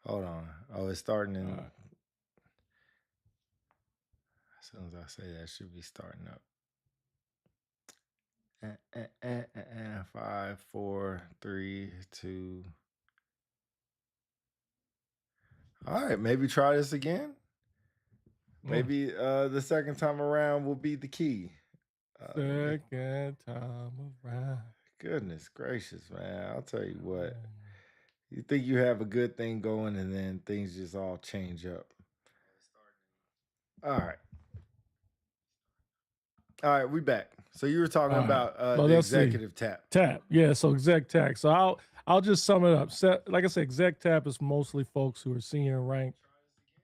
Hold on. Oh, it's starting All in right. as soon as I say that, it should be starting up. 5, 4, 3, 2. All right, maybe try this again. Mm. Maybe the second time around will be the key. Let me Second time around. Goodness gracious, man. I'll tell you what. Mm. You think you have a good thing going and then things just all change up. All right. All right, we back. So you were talking All right. about Well, the let's see. executive tap. Tap. Yeah. So exec tap. So I'll just sum it up. Like I said, exec tap is mostly folks who are senior in rank.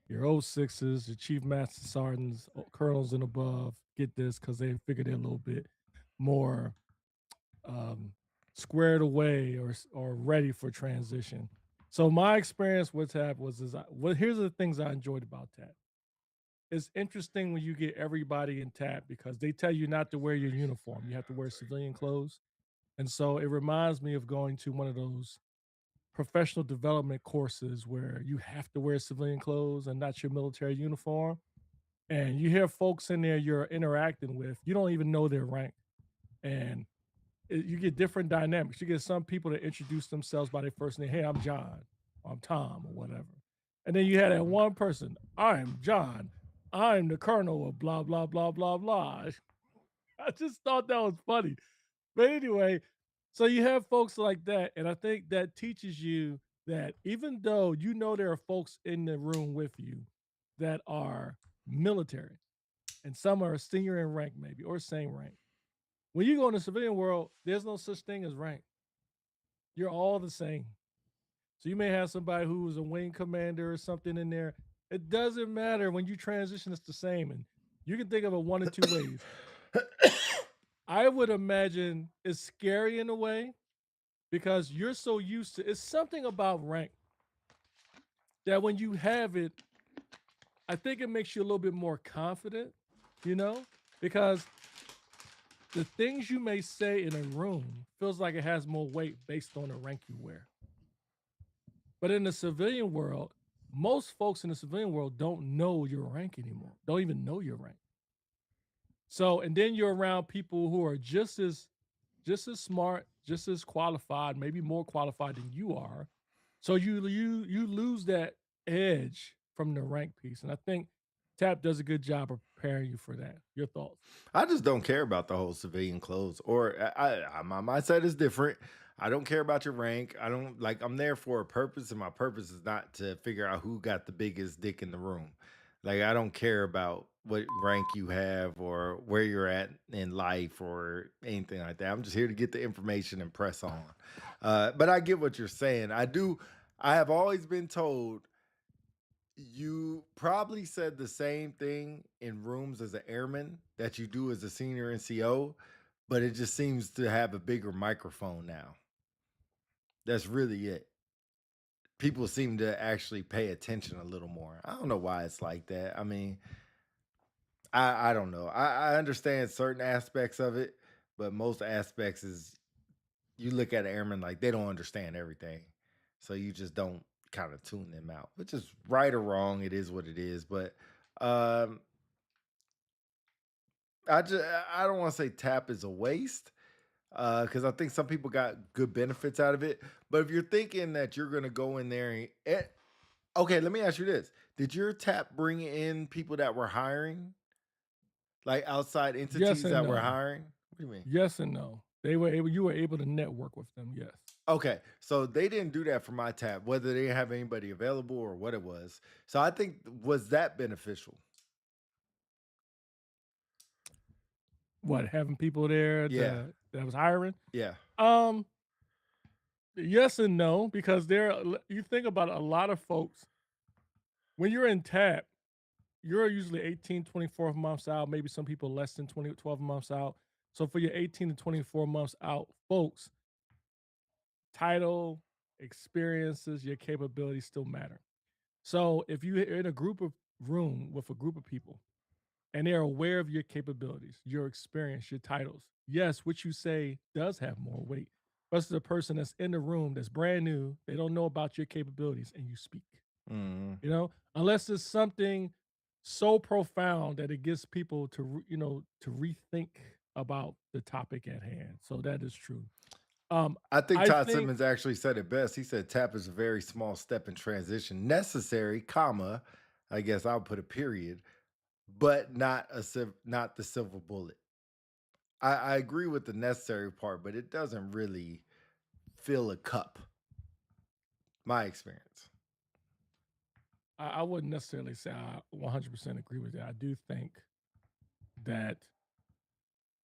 Your O sixes, your chief master sergeants, colonels and above get this because they figure they're a little bit more um, squared away or ready for transition. So my experience with TAP was well, here's the things I enjoyed about TAP. It's interesting when you get everybody in TAP because they tell you not to wear your uniform. You have to wear civilian clothes. And so it reminds me of going to one of those professional development courses where you have to wear civilian clothes and not your military uniform. And you hear folks in there you're interacting with, you don't even know their rank. And you get different dynamics. You get some people that introduce themselves by their first name. Hey, I'm John, or I'm Tom, or whatever. And then you had that one person. I'm John. I'm the colonel of blah blah blah blah blah. I just thought that was funny. But anyway, so you have folks like that, and I think that teaches you that even though you know there are folks in the room with you that are military, and some are senior in rank, maybe or same rank. When you go in the civilian world, there's no such thing as rank. You're all the same. So you may have somebody who is a wing commander or something in there. It doesn't matter when you transition, it's the same. And you can think of it one of two ways. I would imagine it's scary in a way because you're so used to it's something about rank that when you have it, I think it makes you a little bit more confident, you know, because the things you may say in a room feels like it has more weight based on the rank you wear. But in the civilian world, most folks in the civilian world don't know your rank anymore. Don't even know your rank. So, and then you're around people who are just as smart, just as qualified, maybe more qualified than you are. So you lose that edge from the rank piece. And I think TAP does a good job of preparing you for that. Your thoughts? I just don't care about the whole civilian clothes. Or my mindset is different. I don't care about your rank. I don't like. I'm there for a purpose, and my purpose is not to figure out who got the biggest dick in the room. Like I don't care about what rank you have or where you're at in life or anything like that. I'm just here to get the information and press on. But I get what you're saying. I do. I have always been told you probably said the same thing in rooms as an airman that you do as a senior NCO, but it just seems to have a bigger microphone now. That's really it. People seem to actually pay attention a little more. I don't know why it's like that. I mean, I don't know. I understand certain aspects of it, but most aspects is you look at airmen like they don't understand everything. So you just don't kind of tune them out, which is right or wrong. It is what it is. But um I don't want to say tap is a waste because I think some people got good benefits out of it. But if you're thinking that you're gonna go in there and okay, let me ask you this: Did your tap bring in people that were hiring, like outside Yes entities and that were no. hiring? What do you mean? Yes and no. You were able to network with them. Yes. Okay, so they didn't do that for my tap, whether they didn't have anybody available or what it was. So I think was that beneficial? What, having people there Yeah, that was hiring? yeah. Um, yes and no, because you think about it, a lot of folks when you're in TAP, you're usually 18, 24 months out, maybe some people less than 20, 12 months out. So for your 18 to 24 months out folks, title, experiences, your capabilities still matter. So if you're in a group of room with a group of people and they're aware of your capabilities, your experience, your titles, yes, what you say does have more weight. Versus the person that's in the room that's brand new, they don't know about your capabilities, and you speak. Mm. unless it's something so profound that it gets people to, to rethink about the topic at hand. So that is true. I think I Todd think Simmons actually said it best. He said tap is a very small step in transition, necessary, comma, I guess I'll put a period, but not the silver bullet. I agree with the necessary part, but it doesn't really fill a cup. My experience. I wouldn't necessarily say I 100% agree with that. I do think that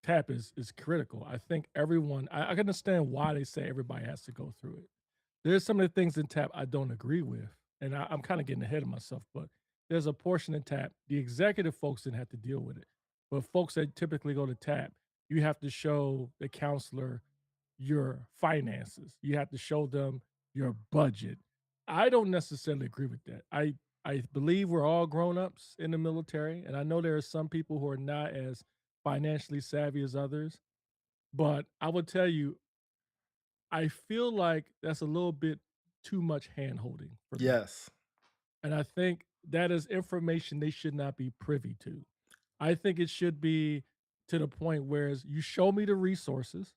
tap is critical. I think everyone I can understand why they say everybody has to go through it. There's some of the things in tap I don't agree with, and I'm kind of getting ahead of myself, but there's a portion in tap, the executive folks didn't have to deal with it. But folks that typically go to tap, you have to show the counselor your finances. You have to show them your budget. I don't necessarily agree with that. I believe we're all grown-ups in the military, and I know there are some people who are not as financially savvy as others, but I would tell you, I feel like that's a little bit too much hand-holding for me, Yes. and I think that is information they should not be privy to. I think it should be to the point whereas you show me the resources,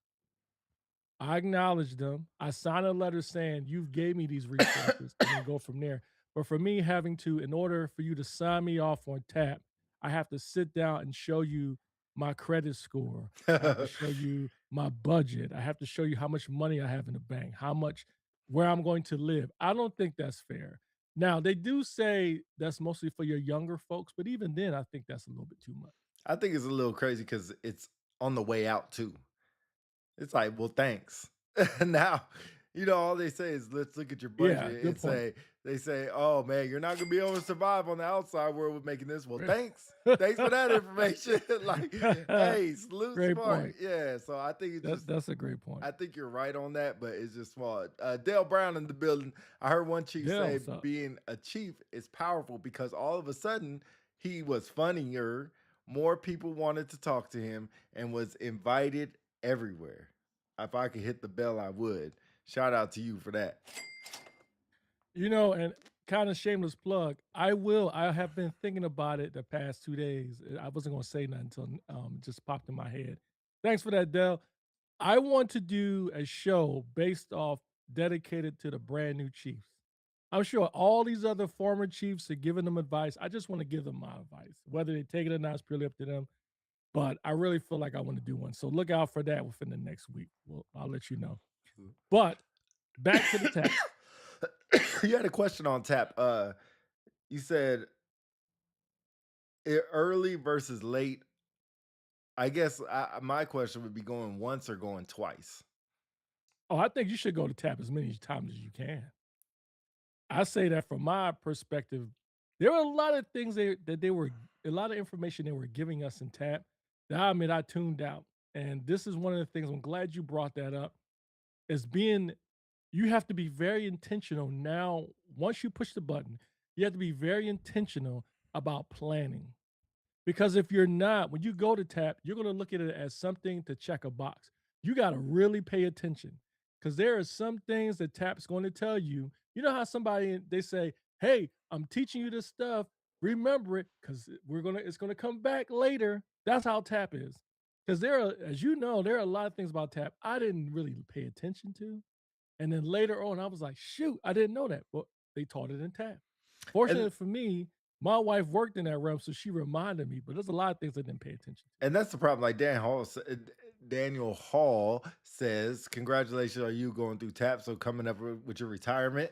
I acknowledge them. I sign a letter saying you've gave me these resources and then go from there. But for me having to, in order for you to sign me off on tap, I have to sit down and show you my credit score. I have to show you my budget. I have to show you how much money I have in the bank, how much where I'm going to live. I don't think that's fair. Now, they do say that's mostly for your younger folks, but even then, I think that's a little bit too much. I think it's a little crazy because it's on the way out too. It's like, well, thanks. Now, all they say is, let's look at your Yeah, budget good and point. they say, oh man, you're not gonna be able to survive on the outside world with making this. Well, Great, thanks. Thanks for that information. Like, hey, salute great smart. point. Yeah. So I think it's just That's a great point. I think you're right on that, but it's just small. Dale Brown in the building. I heard one chief Dale, say what's up? being a chief is powerful because all of a sudden he was funnier. More people wanted to talk to him and was invited everywhere. If I could hit the bell, I would. Shout out to you for that. And kind of shameless plug, I have been thinking about it the past 2 days. I wasn't gonna say nothing until, it just popped in my head. Thanks for that, Dell. I want to do a show based off dedicated to the brand new Chiefs. I'm sure all these other former Chiefs are giving them advice. I just wanna give them my advice. Whether they take it or not is purely up to them, but I really feel like I wanna do one. So look out for that within the next week. I'll let you know. But back to the tap. You had a question on tap. You said early versus late. I guess my question would be going once or going twice. Oh, I think you should go to tap as many times as you can. I say that from my perspective, there were a lot of things that they were a lot of information they were giving us in tap that I admit I tuned out. And this is one of the things I'm glad you brought that up. Is being you have to be very intentional now. Once you push the button, you have to be very intentional about planning. Because if you're not, when you go to tap, you're going to look at it as something to check a box. You got to really pay attention because there are some things that tap's going to tell you. You know how somebody they say, "Hey, I'm teaching you this stuff. Remember it because it's gonna come back later." That's how tap is. Because there are, as you know, there are a lot of things about tap I didn't really pay attention to, and then later on, I was like, "Shoot, I didn't know that." Well, they taught it in tap. And Fortunately for me, my wife worked in that realm, so she reminded me, but there's a lot of things I didn't pay attention to. And that's the problem. Like Daniel Hall says, "Congratulations on you going through TAP. So coming up with your retirement.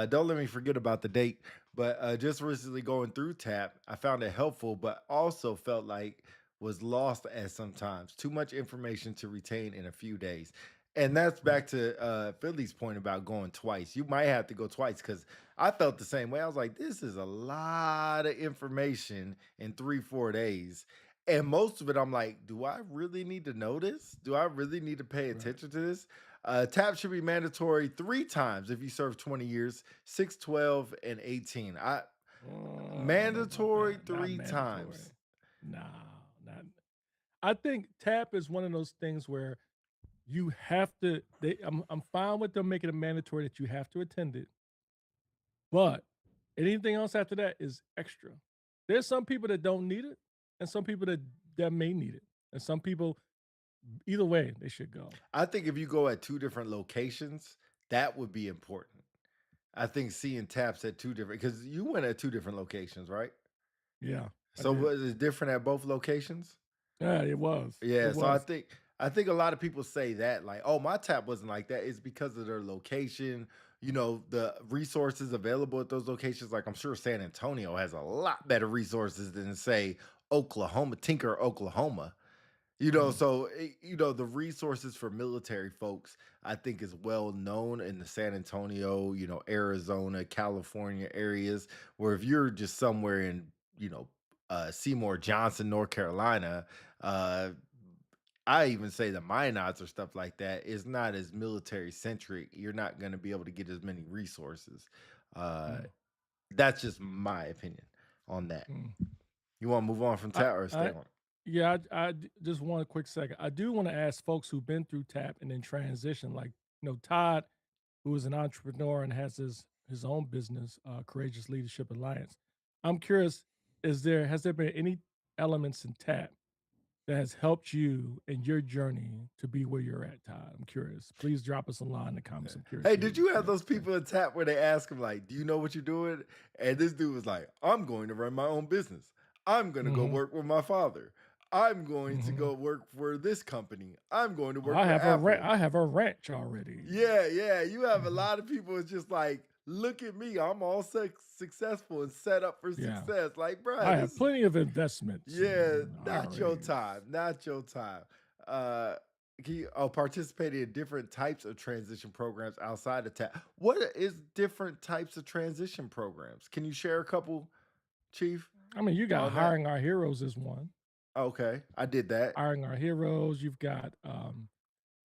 Don't let me forget about the date. But just recently going through TAP, I found it helpful, but also felt like was lost at sometimes. Too much information to retain in a few days." And that's Right. back to Philly's point about going twice. You might have to go twice because I felt the same way. I was like, this is a lot of information in 3, 4 days, and most of it, I'm like, do I really need to know this? Do I really need to pay Right. attention to this? TAP should be mandatory 3 times if you serve 20 years, 6, 12, and 18. I don't know about Mandatory that. Not three mandatory. times. No, not. I think tap is one of those things where you have to. I'm fine with them making it mandatory that you have to attend it, but Anything else after that is extra. There's some people that don't need it, and some people that may need it, and some people either way they should go. I think if you go at 2 different locations, that would be important. I think seeing taps at 2 different because you went at 2 different locations, right? Yeah, I So did. was it different at both locations? Yeah, it was. It Yeah, so I was. think I think a lot of people say that like, "Oh, my tap wasn't like that." It's because of their location, the resources available at those locations. Like I'm sure San Antonio has a lot better resources than say Oklahoma, Tinker, Oklahoma. Mhm, So the resources for military folks, I think, is well known in the San Antonio, Arizona, California areas. Where if you're just somewhere in, Seymour Johnson, North Carolina, uh, I even say the Minot or stuff like that is not as military centric. You're not going to be able to get as many resources. Uh, mm, that's just my opinion on that. mm. You want to move on from I that or stay I on? yeah, just one quick second. I do wanna ask folks who've been through TAP and then transition, like, Todd, who is an entrepreneur and has his own business, Courageous Leadership Alliance. I'm curious, has there been any elements in TAP that has helped you in your journey to be where you're at, Todd? I'm curious. Please drop us a line in the comments. I'm curious Hey, to hear did what you you have have those to say. people in tap where they ask him like, "Do you know what you're doing?" And this dude was like, "I'm going to run my own business. I'm going to go Mhm, work with my father. I'm going to mhm. go work for this company. I'm going to work I for have a Apple." I have a ranch already. Yeah, yeah. You have a Mhm. lot of people. It's just like, look at me. I'm all successful and set up for Yeah. success. Like, bruh, I this have is plenty of investments yeah, and not your IRAs. time. Not your time. Uh participated in different types of transition programs outside of TAP. What is different types of transition programs? Can you share a couple, Chief, I mean, you got on that? Hiring Our Heroes is one. Okay, I did that. Hiring Our Heroes, you've got,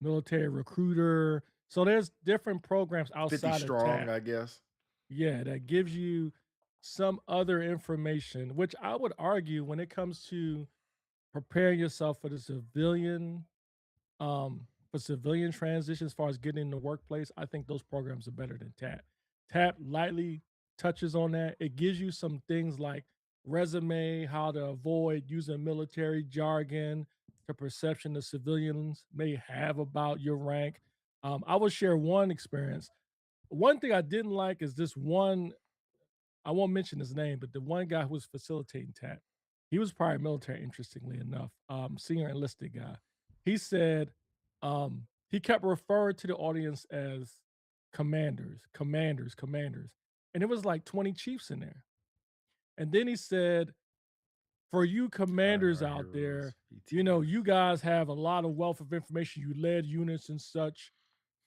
Military Recruiter. So there's different programs 50 outside of strong, TAP. I guess. Yeah, that gives you some other information, which I would argue when it comes to preparing yourself for civilian transition as far as getting in the workplace, I think those programs are better than TAP. TAP lightly touches on that. It gives you some things like resume, how to avoid using military jargon, the perception the civilians may have about your rank. I will share one experience. One thing I didn't like is this one, I won't mention his name, but the one guy who was facilitating TAP, he was prior military, interestingly enough, senior enlisted guy. He said he kept referring to the audience as commanders, commanders, commanders. And it was like 20 chiefs in there. And then he said, for you Hiring commanders our out there, heroes, PTS. you guys have a lot of wealth of information. You led units and such,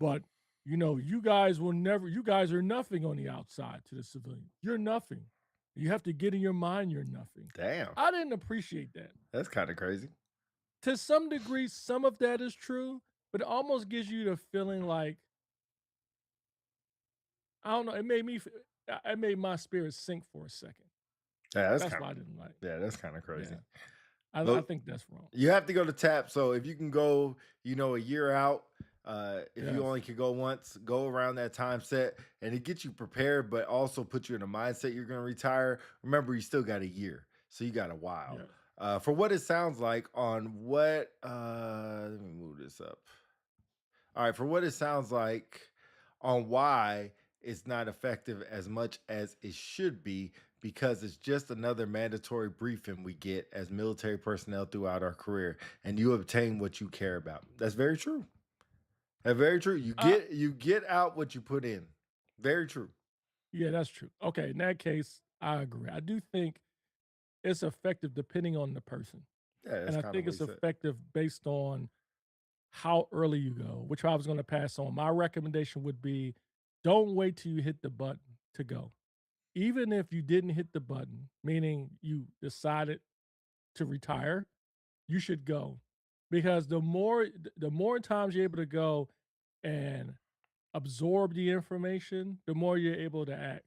but you guys are nothing on the outside to the civilian. You're nothing. You have to get in your mind you're nothing. Damn, I didn't appreciate that. that's kind of crazy. To some degree, some of that is true, but it almost gives you the feeling like, I don't know, it made my spirit sink for a second. Yeah, that's That's kind what of I didn't like. that's kind of crazy. Yeah. I But think that's wrong. you have to go to tap. So if you can go, a year out, if you Yes. only could go once, go around that time set and it gets you prepared, but also put you in a mindset you're going to retire. Remember, you still got a year. So you got a while. Yeah. For what it sounds like on what, let me move this up. All right. For what it sounds like on why it's not effective as much as it should be, because it's just another mandatory briefing we get as military personnel throughout our career, and you obtain what you care about. That's very true. That's very true. You Uh, get out what you put in. Very true. yeah, that's true. Okay, in that case, I agree. I do think it's effective depending on the person. Yeah, And that's I kind of think what he it's said. effective based on how early you go, which I was going to pass on. My recommendation would be don't wait till you hit the button to go. Even if you didn't hit the button, meaning you decided to retire, you should go. Because the more times you're able to go and absorb the information, the more you're able to act.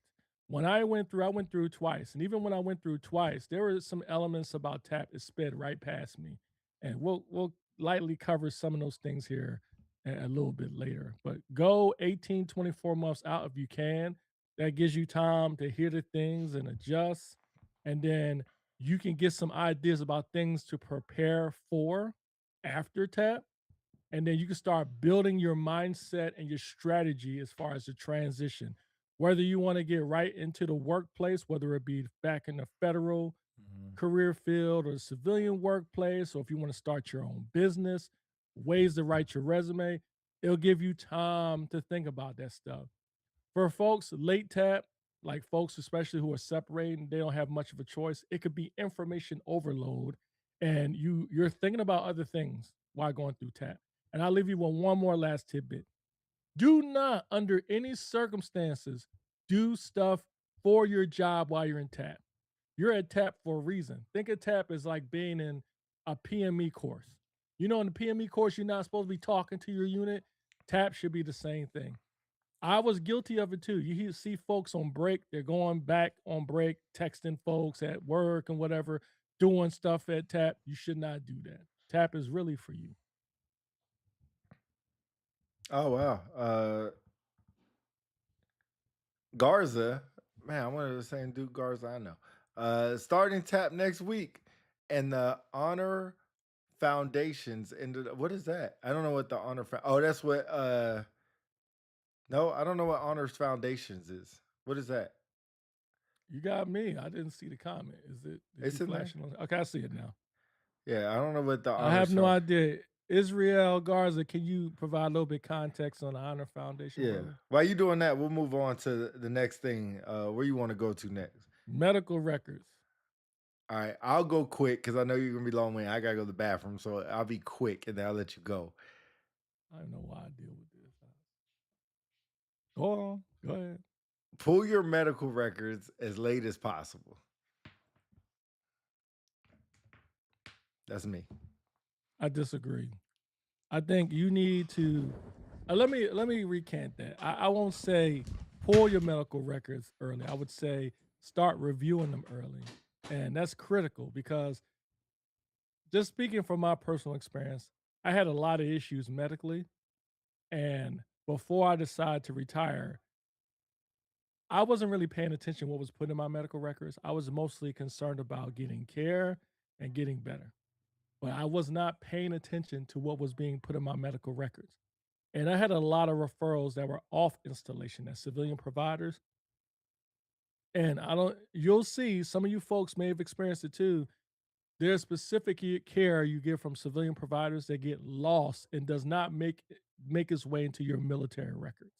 I went through twice. And even when I went through twice, there were some elements about tap that sped right past me. And we'll lightly cover some of those things here a little bit later. But go 18, 24 months out if you can. That gives you time to hear the things and adjust. And then you can get some ideas about things to prepare for after tap. And then you can start building your mindset and your strategy as far as the transition. Whether you want to get right into the workplace, whether it be back in the federal Mhm. career field or civilian workplace, or if you want to start your own business, ways to write your resume, it'll give you time to think about that stuff. For folks late tap, like folks especially who are separating, they don't have much of a choice. It could be information overload, and you're thinking about other things while going through tap. And I'll leave you with one more last tidbit. Do not, under any circumstances, do stuff for your job while you're in tap. You're at tap for a reason. Think of tap as like being in a PME course. You know, in the PME course, you're not supposed to be talking to your unit. Tap should be the same thing. I was guilty of it too. See folks on break, they're going back on break, texting folks at work and whatever, doing stuff at tap. You should not do that. Tap is really for you. Oh wow. Garza, man, I wanted the same dude Garza I know. Starting tap next week, and the Honor Foundations. And what is that? I don't know what the Honor. Oh, that's what. No, I don't know what Honors Foundations is. What is that? You got me. I didn't see the comment. Is it? Did you It's in flash there. it on? Okay, I see it now. Yeah, I don't know what the I have Honors no Found. idea. Israel Garza, can you provide a little bit context on the Honor Foundation, Yeah. brother? While you doing that, we'll move on to the next thing. Where you want to go to next? Medical records. All right, I'll go quick because I know you're gonna be long. I gotta go to the bathroom, so I'll be quick and then I'll let you go. I don't know why I deal with this. Go on. Go ahead. Pull your medical records as late as possible. That's me. I disagree. I think you need to let me recant that. I won't say pull your medical records early. I would say start reviewing them early. And that's critical because just speaking from my personal experience, I had a lot of issues medically. And before I decided to retire, I wasn't really paying attention what was put in my medical records. I was mostly concerned about getting care and getting better. But I was not paying attention to what was being put in my medical records. And I had a lot of referrals that were off installation as civilian providers. And I don't, you'll see some of you folks may have experienced it too. There's specific care you get from civilian providers that get lost and does not make its way into your military records.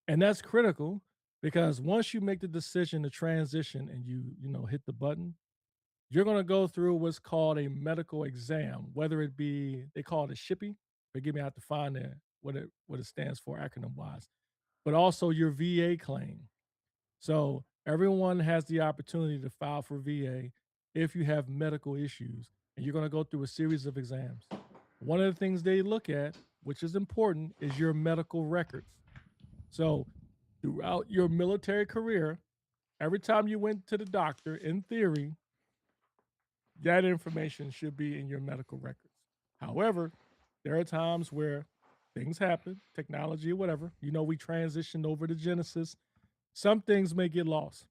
And that's critical because once you make the decision to transition and you hit the button, you're going to go through what's called a medical exam, whether it be they call it a SHIPPY. Forgive me, I have to find it what it stands for acronym wise, but also your VA claim. So everyone has the opportunity to file for VA if you have medical issues, and you're going to go through a series of exams. One of the things they look at, which is important, is your medical records. So throughout your military career, every time you went to the doctor, in theory, that information should be in your medical records. However, there are times where things happen, technology or whatever. We transitioned over to Genesis. Some things may get lost.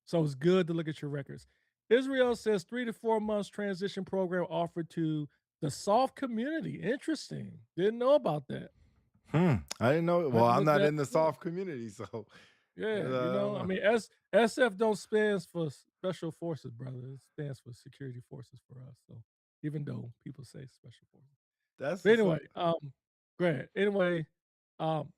So it's good to look at your records. Israel says 3 to 4 months transition program offered to the soft community. Interesting. Didn't know about that. I didn't know. I have Well, to I'm look not that in the up. soft community, so I Yeah, don't I know. mean, SF don't stands for special forces, brother. It stands for security forces for us. So even though people say special forces. That's But what's anyway, up. go ahead. Anyway, um,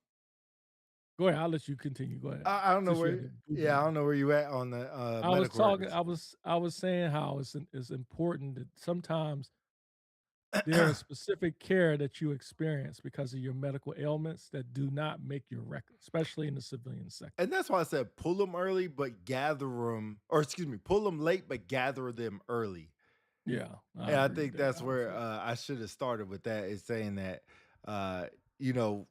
go ahead. I'll let you continue. Go ahead. I don't know Since you where. had to boo Yeah, I boo. don't know where you at on the I was medical talking. records. I was saying how it's important that sometimes there is specific care that you experience because of your medical ailments that do not make your record, especially in the civilian sector. And that's why I said pull them early, but gather them, or excuse me, pull them late, but gather them early. Yeah, I And I agree with think that, that's where honestly. I should have started with that. Is saying that, uh, you know,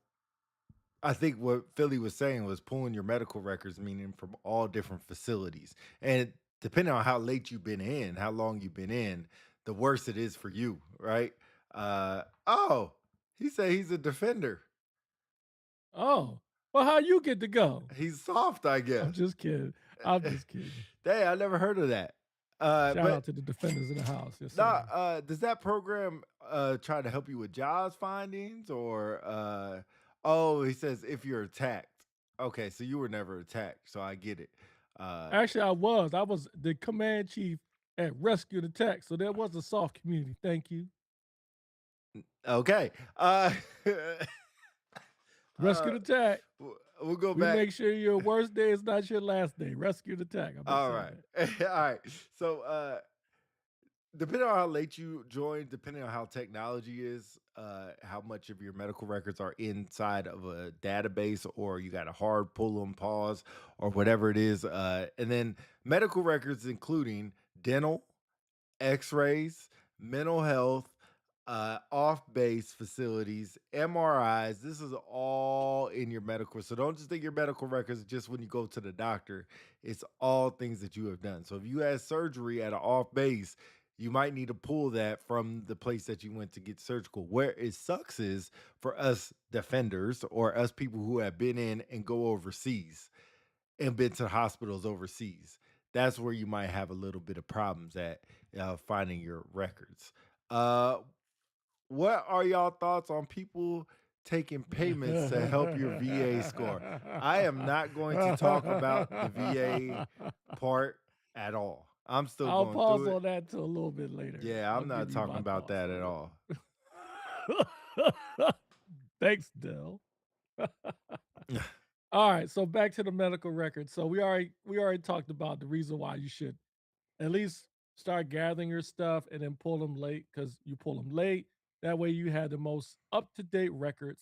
I think what Philly was saying was pulling your medical records, meaning from all different facilities. And depending on how late you've been in, how long you've been in, the worse it is for you, right? Oh, he said he's a defender. Oh. Well, how you get to go? He's soft, I I'm guess. just kidding. I'm just kidding. Dang, I never heard of that. Shout But out to the defenders in the house. Yes, nah, sir. does that program try to help you with jobs findings or oh, he says if you're attacked. Okay, so you were never attacked, so I get it. Uh Actually, I was. I was the command chief at Rescue and Attack, so there was a soft community. Thank you. okay. Rescue uh and Attack. we'll go We back. make sure your worst day is not your last day. Rescue and Attack. I've been All saying right. that. All right. So depending on how late you join, depending on how technology is, how much of your medical records are inside of a database, or you got to hard pull them, pause, or whatever it is. And then medical records, including dental, x rays, mental health, off base facilities, MRIs. This is all in your medical. So don't just think your medical records just when you go to the doctor. It's all things that you have done. So if you had surgery at an off base, you might need to pull that from the place that you went to get surgical. Where it sucks is for us defenders or us people who have been in and go overseas and been to hospitals overseas. That's where you might have a little bit of problems at finding your records. Uh, what are y'all thoughts on people taking payments to help your VA score? I am not going to talk about the VA part at all. I'm still I'll going pause through it. on that till a little bit later. Yeah, I'll I'm not give you talking my about thoughts that at on all. it. Thanks, Dell. All right, so back to the medical record. So we already talked about the reason why you should at least start gathering your stuff and then pull them late because you pull them late. That way you have the most up to date records.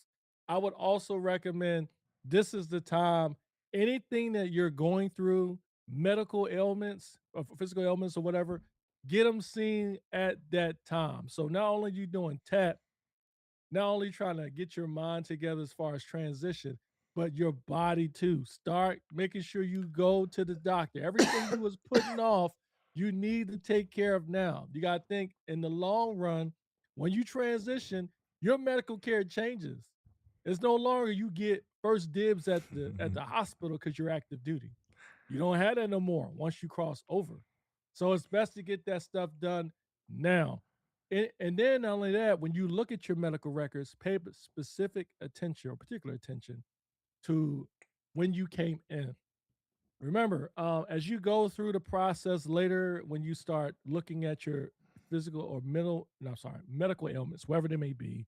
I would also recommend this is the time anything that you're going through, medical ailments or physical ailments or whatever, get them seen at that time. So not only you doing tap, not only trying to get your mind together as far as transition, but your body too. Start making sure you go to the doctor. Everything you was putting off, you need to take care of now. You got to think in the long run, when you transition, your medical care changes. It's no longer you get first dibs at the hospital because you're active duty. You don't have that no more once you cross over. So it's best to get that stuff done now. And then not only that, when you look at your medical records, pay specific attention or particular attention to when you came in. Remember, as you go through the process later, when you start looking at your physical or mental, no, sorry, medical ailments, whatever they may be,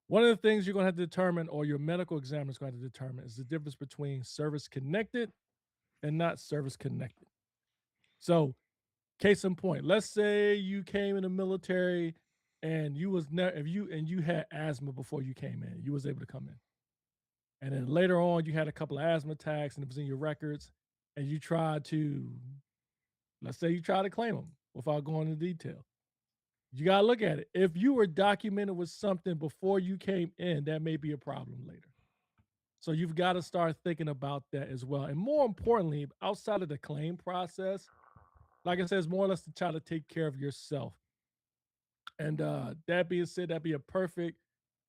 one of the things you're going to have to determine, or your medical examiner is going to determine, is the difference between service connected and not service connected. So, case in point, let's say you came in the military and you was never if you and you had asthma before you came in, you was able to come in. And then later on you had a couple of asthma attacks and it was in your records and you tried to let's say you try to claim them without going into detail. You got to look at it. If you were documented with something before you came in, that may be a problem later. So you've got to start thinking about that as well. And more importantly, outside of the claim process, like I said, it's more or less to try to take care of yourself. And that being said, that'd be a perfect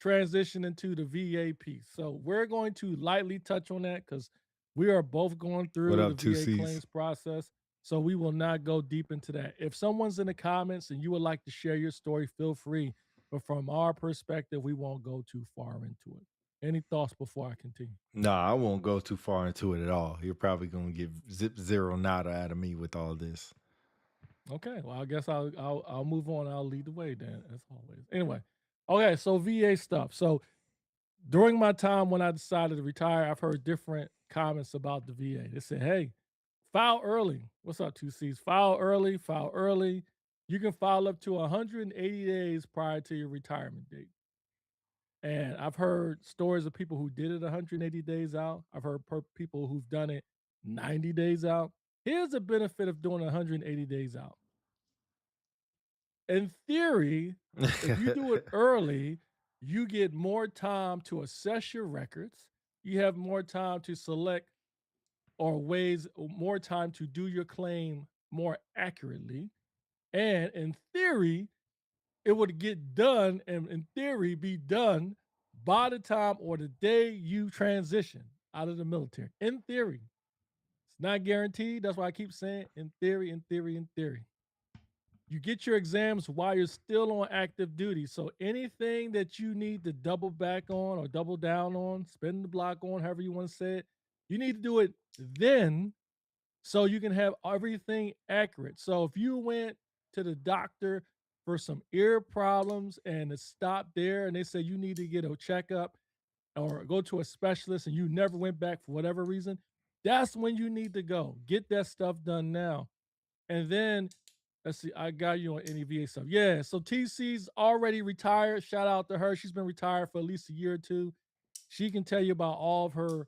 transition into the VA piece. So we're going to lightly touch on that because we are both going What through the up, two VA C's? claims process. So we will not go deep into that. If someone's in the comments and you would like to share your story, feel free. But from our perspective, we won't go too far into it. Any thoughts before I continue? Nah, I won't go too far into it at all. You're probably gonna get zip zero nada out of me with all this. Okay, well, I guess I'll move on. I'll lead the way then, as always. Anyway, okay, so VA stuff. So during my time when I decided to retire, I've heard different comments about the VA. They said, "Hey, file early." What's up, two C's? File early. File early. You can file up to 180 days prior to your retirement date. And I've heard stories of people who did it 180 days out. I've heard people who've done it 90 days out. Here's the benefit of doing 180 days out. In theory, if you do it early, you get more time to assess your records. You have more time to select or ways, more time to do your claim more accurately. And in theory, it would get done and in theory be done by the time or the day you transition out of the military. In theory, it's not guaranteed. That's why I keep saying in theory, in theory, in theory. You get your exams while you're still on active duty. So anything that you need to double back on or double down on, spin the block on, however you want to say it, you need to do it then so you can have everything accurate. So if you went to the doctor for some ear problems and it stopped there and they say you need to get a checkup or go to a specialist and you never went back for whatever reason, that's when you need to go. Get that stuff done now. And then let's see, I got you on any VA stuff. Yeah, so TC's already retired. Shout out to her. She's been retired for at least a year or two. She can tell you about all of her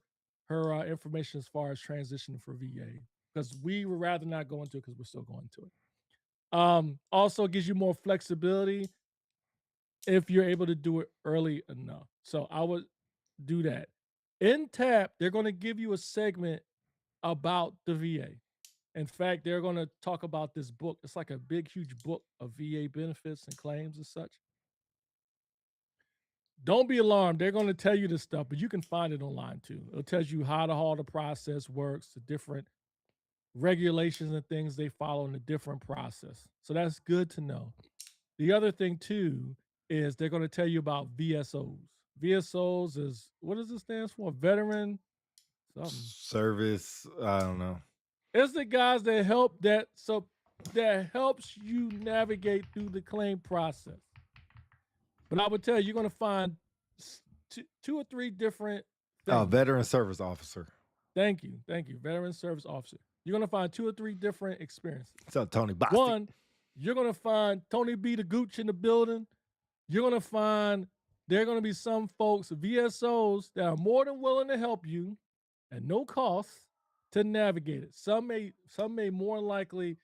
information as far as transitioning for VA because we would rather not go into it because we're still going to it. Also gives you more flexibility if you're able to do it early enough. So I would do that. In TAP, they're going to give you a segment about the VA. In fact, they're going to talk about this book. It's like a big, huge book of VA benefits and claims and such. Don't be alarmed. They're going to tell you this stuff, but you can find it online too. It tells you how the process works, the different regulations and things they follow in a different process. So that's good to know. The other thing too is they're going to tell you about VSOs. VSOs is what does it stand for? Veteran something. Service, I don't know. It's the guys that help that helps you navigate through the claim process. But I would tell you, you're going to find two or three different things. Veteran service officer. Thank you. Veteran service officer. You're going to find two or three different experiences. What's up, Tony Bostic? One, you're going to find Tony B. the Gooch in the building. You're going to find there are going to be some folks, VSOs, that are more than willing to help you at no cost to navigate it. Some may more likely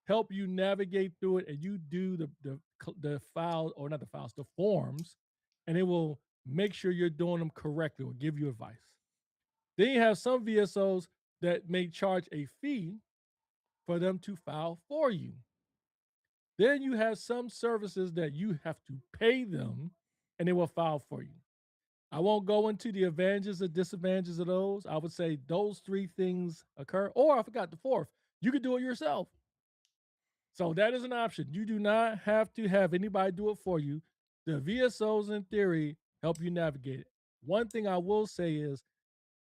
help you navigate through it, and you do the file or not the files, the forms, and it will make sure you're doing them correctly or give you advice. Then you have some VSOs that may charge a fee for them to file for you. Then you have some services that you have to pay them and they will file for you. I won't go into the advantages and disadvantages of those. I would say those three things occur. Or I forgot the fourth. You could do it yourself. So that is an option. You do not have to have anybody do it for you. The VSOs, in theory, help you navigate it. One thing I will say is,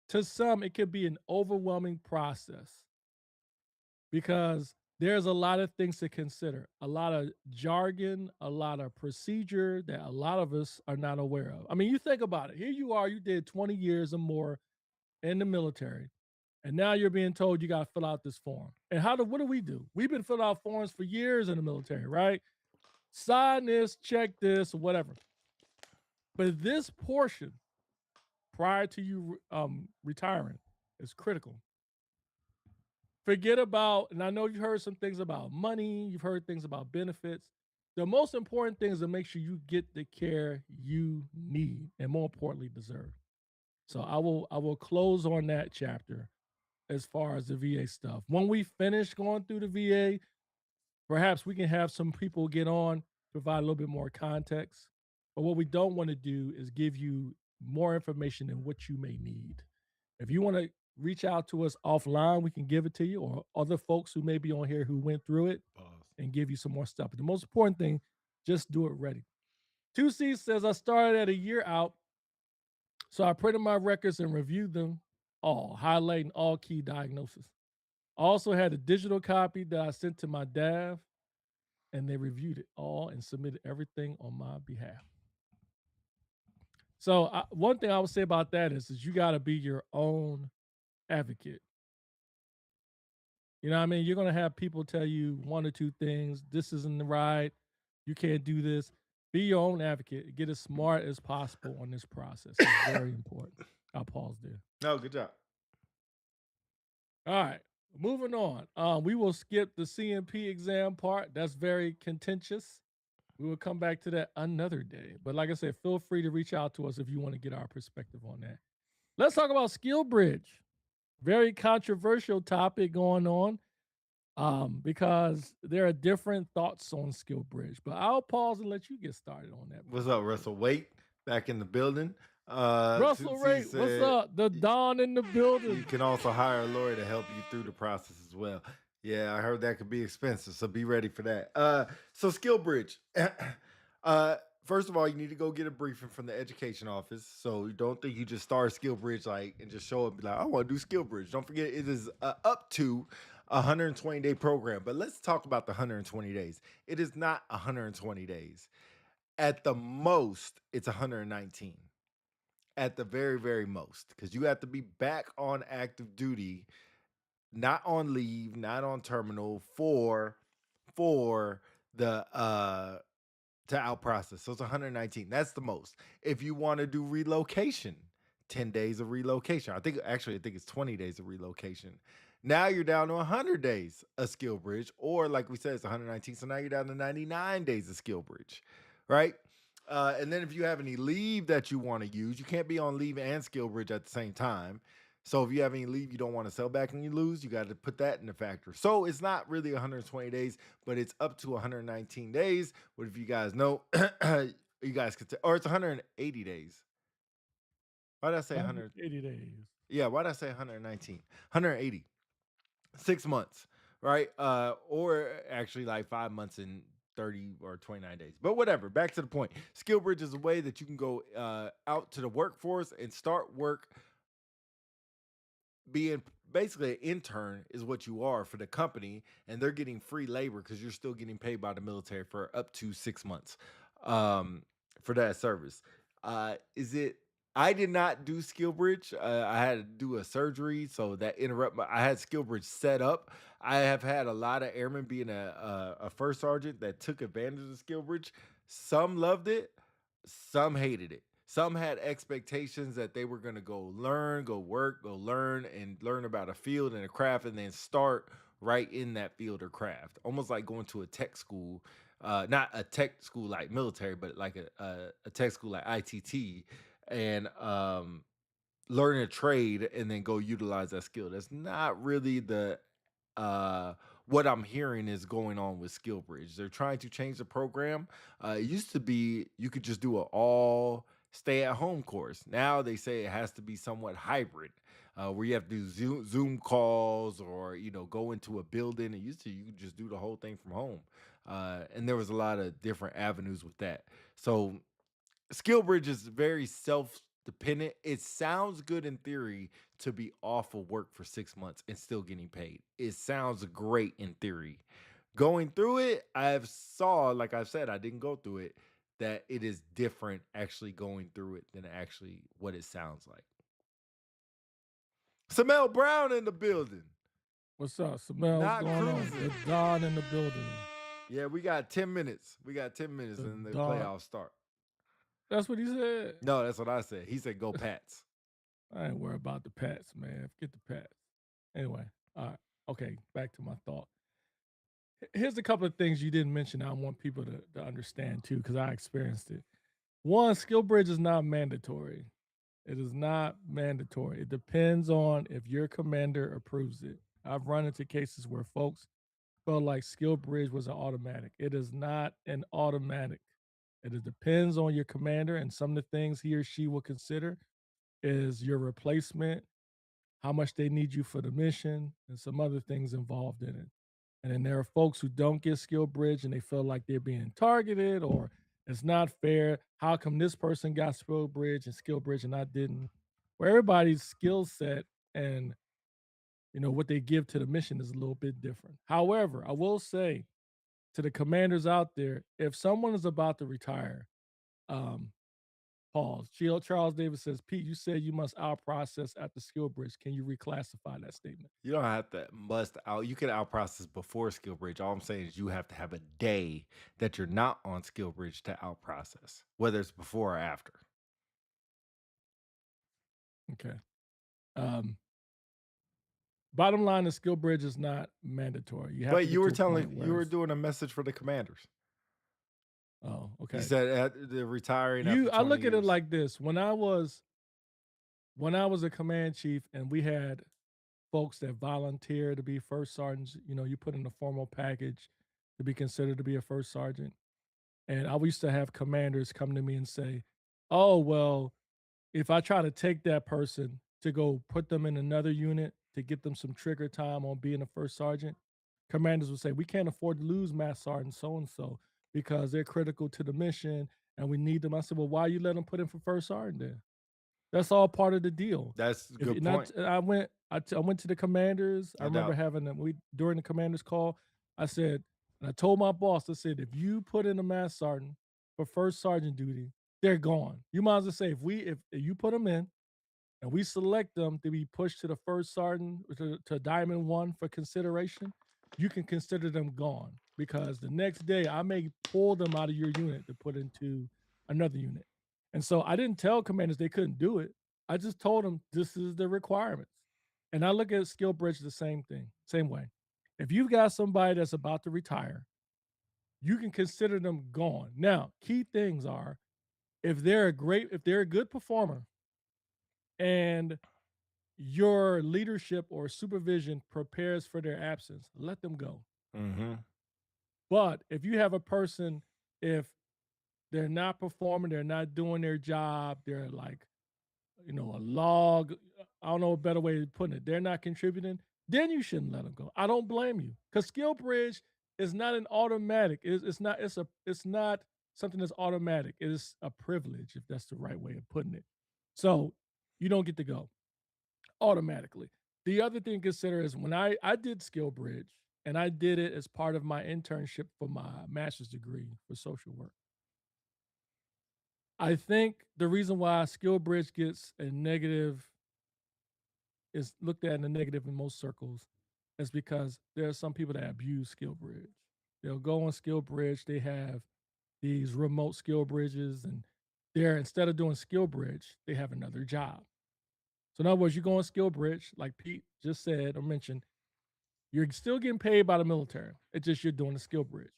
to some, it could be an overwhelming process because there's a lot of things to consider, a lot of jargon, a lot of procedure that a lot of us are not aware of. I mean, you think about it. Here you are, you did 20 years or more in the military, and now you're being told you got to fill out this form. And what do we do? We've been filling out forms for years in the military, right? Sign this, check this, or whatever. But this portion, prior to you retiring, is critical. Forget about, and I know you've heard some things about money, you've heard things about benefits. The most important thing is to make sure you get the care you need and more importantly deserve. So I will close on that chapter as far as the VA stuff. When we finish going through the VA, perhaps we can have some people get on, provide a little bit more context. But what we don't want to do is give you more information than what you may need. If you want to reach out to us offline, we can give it to you, or other folks who may be on here who went through it and give you some more stuff. But the most important thing, just do it ready. 2C says, I started at a year out, so I printed my records and reviewed them all, highlighting all key diagnoses. I also had a digital copy that I sent to my DAV, and they reviewed it all and submitted everything on my behalf. So one thing I would say about that is you got to be your own advocate. You know what I mean? You're going to have people tell you one or two things. This isn't right. You can't do this. Be your own advocate. Get as smart as possible on this process. It's very important. I'll pause there. Oh, good job. All right. Moving on. We will skip the CMP exam part. That's very contentious. We will come back to that another day. But like I said, feel free to reach out to us if you want to get our perspective on that. Let's talk about SkillBridge. Very controversial topic going on because there are different thoughts on SkillBridge. But I'll pause and let you get started on that. What's up, Russell? Wait, back in the building. Russell Tootsie Ray, what's said up? The y- Don in the you building. can also hire a lawyer to help you through the process as well. Yeah, I heard that could be expensive, so be ready for that. So Skill Bridge. uh, First of all, you need to go get a briefing from the education office. So you don't think you just start Skill Bridge like and just show up and be like, I want to do Skill Bridge. Don't forget, it is up to a 120-day program. But let's talk about the 120 days. It is not 120 days. At the most, it's 119 at the very, very most, because you have to be back on active duty, not on leave, not on terminal for the to out process. So it's 119. That's the most. If you want to do relocation, 10 days of relocation. I think it's 20 days of relocation. Now you're down to 100 days of skill bridge, or like we said, it's 119. So now you're down to 99 days of skill bridge, right? And then if you have any leave that you want to use, you can't be on leave and skill bridge at the same time. So if you have any leave you don't want to sell back and you lose, you got to put that in the factor. So it's not really 120 days, but it's up to 119 days. What if you guys know? You guys could, or it's 180 days. Why did I say 100? 180 days. Yeah, why did I say 119? 180. 6 months, right? Or actually like 5 months and 30 or 29 days. But whatever, back to the point. Skill Bridge is a way that you can go out to the workforce and start work being basically an intern is what you are for the company, and they're getting free labor because you're still getting paid by the military for up to 6 months um, for that service. Is it? I did not do SkillBridge. I had to do a surgery, so that interrupt. I had SkillBridge set up. I have had a lot of airmen being a first sergeant that took advantage of SkillBridge. Some loved it, some hated it. Some had expectations that they were going to go learn, go work, go learn, and learn about a field and a craft, and then start right in that field or craft. Almost like going to a tech school, not a tech school like military, but like a tech school like ITT, and learn a trade and then go utilize that skill. That's not really the uh what I'm hearing is going on with SkillBridge. They're trying to change the program. It used to be you could just do an all stay at home course. Now they say it has to be somewhat hybrid, where you have to do Zoom calls or go into a building. It used to you could just do the whole thing from home, and there was a lot of different avenues with that. So SkillBridge is very self-dependent. It sounds good in theory to be off of work for 6 months and still getting paid. It sounds great in theory. Going through it, I've saw, like I've said, I didn't go through it, that it is different actually going through it than actually what it sounds like. Samel Brown in the building. What's up, Samel? What's Not going on? The cruising. Don in the building. Yeah, we got 10 minutes. We got 10 minutes The and the Don. playoffs start. That's what he said. No, that's what I said. He said go Pats. I ain't worried about the Pats, man. Forget the Pats. Anyway, all right. Okay, back to my thought. Here's a couple of things you didn't mention I want people to understand too, because I experienced it. One, skill bridge is not mandatory. It is not mandatory. It depends on if your commander approves it. I've run into cases where folks felt like skill bridge was an automatic. It is not an automatic. Depends on your commander, and some of the things he or she will consider is your replacement, how much they need you for the mission, and some other things involved in it. And then there are folks who don't get skill bridge and they feel like they're being targeted or it's not fair. How come this person got skill bridge and I didn't? Where everybody's skill set and what they give to the mission is a little bit different. However, I will say to the commanders out there, if someone is about to retire, um, pause. Charles Davis says, Pete, you said you must out process at the skill bridge. Can you reclassify that statement? You don't have to must out. You can out process before skill bridge. All I'm saying is you have to have a day that you're not on skill bridge to out process, whether it's before or after. Okay. Um, Bottom line, the skill bridge is not mandatory. You have But to get to a point you where were it's, doing a message for the commanders. oh, You okay. said at the retiring after I 20 look at it years. like this. When I was a command chief and we had folks that volunteer to be first sergeants, you put in a formal package to be considered to be a first sergeant. And I used to have commanders come to me and say, "Oh, well, if I try to take that person to go put them in another unit to get them some trigger time on being a first sergeant, commanders will say, "We can't afford to lose Mass Sergeant so and so because they're critical to the mission and we need them." I said, "Well, why you let them put in for first sergeant then?" That's all part of the deal. That's a If good you're not, point. I went to the commanders. I No remember doubt. having them we during the commanders call. I said, and I told my boss, I said, if you put in a mass sergeant for first sergeant duty, they're gone. You might as well say if you put them in and we select them to be pushed to the first sergeant to Diamond One for consideration, you can consider them gone because the next day I may pull them out of your unit to put into another unit. And so I didn't tell commanders they couldn't do it. I just told them this is the requirements. And I look at skill bridge the same thing, same way. If you've got somebody that's about to retire, you can consider them gone. Now, key things are if they're a good performer and your leadership or supervision prepares for their absence, let them go. Hmm. But if you have a person, if they're not performing, they're not doing their job, they're like, a log, I don't know a better way of putting it, they're not contributing, then you shouldn't let them go. I don't blame you because skill bridge is not an automatic. It's not something that's automatic. It is a privilege, if that's the right way of putting it. So you don't get to go automatically. The other thing to consider is when I did Skill Bridge, and I did it as part of my internship for my master's degree for social work. I think the reason why Skill Bridge gets a negative is looked at in a negative in most circles is because there are some people that abuse Skill Bridge. They'll go on Skill Bridge, they have these remote skill bridges, and they're instead of doing Skill Bridge, they have another job. So in other words, you go on Skill Bridge, like Pete just said or mentioned, you're still getting paid by the military. It's just you're doing a skill bridge,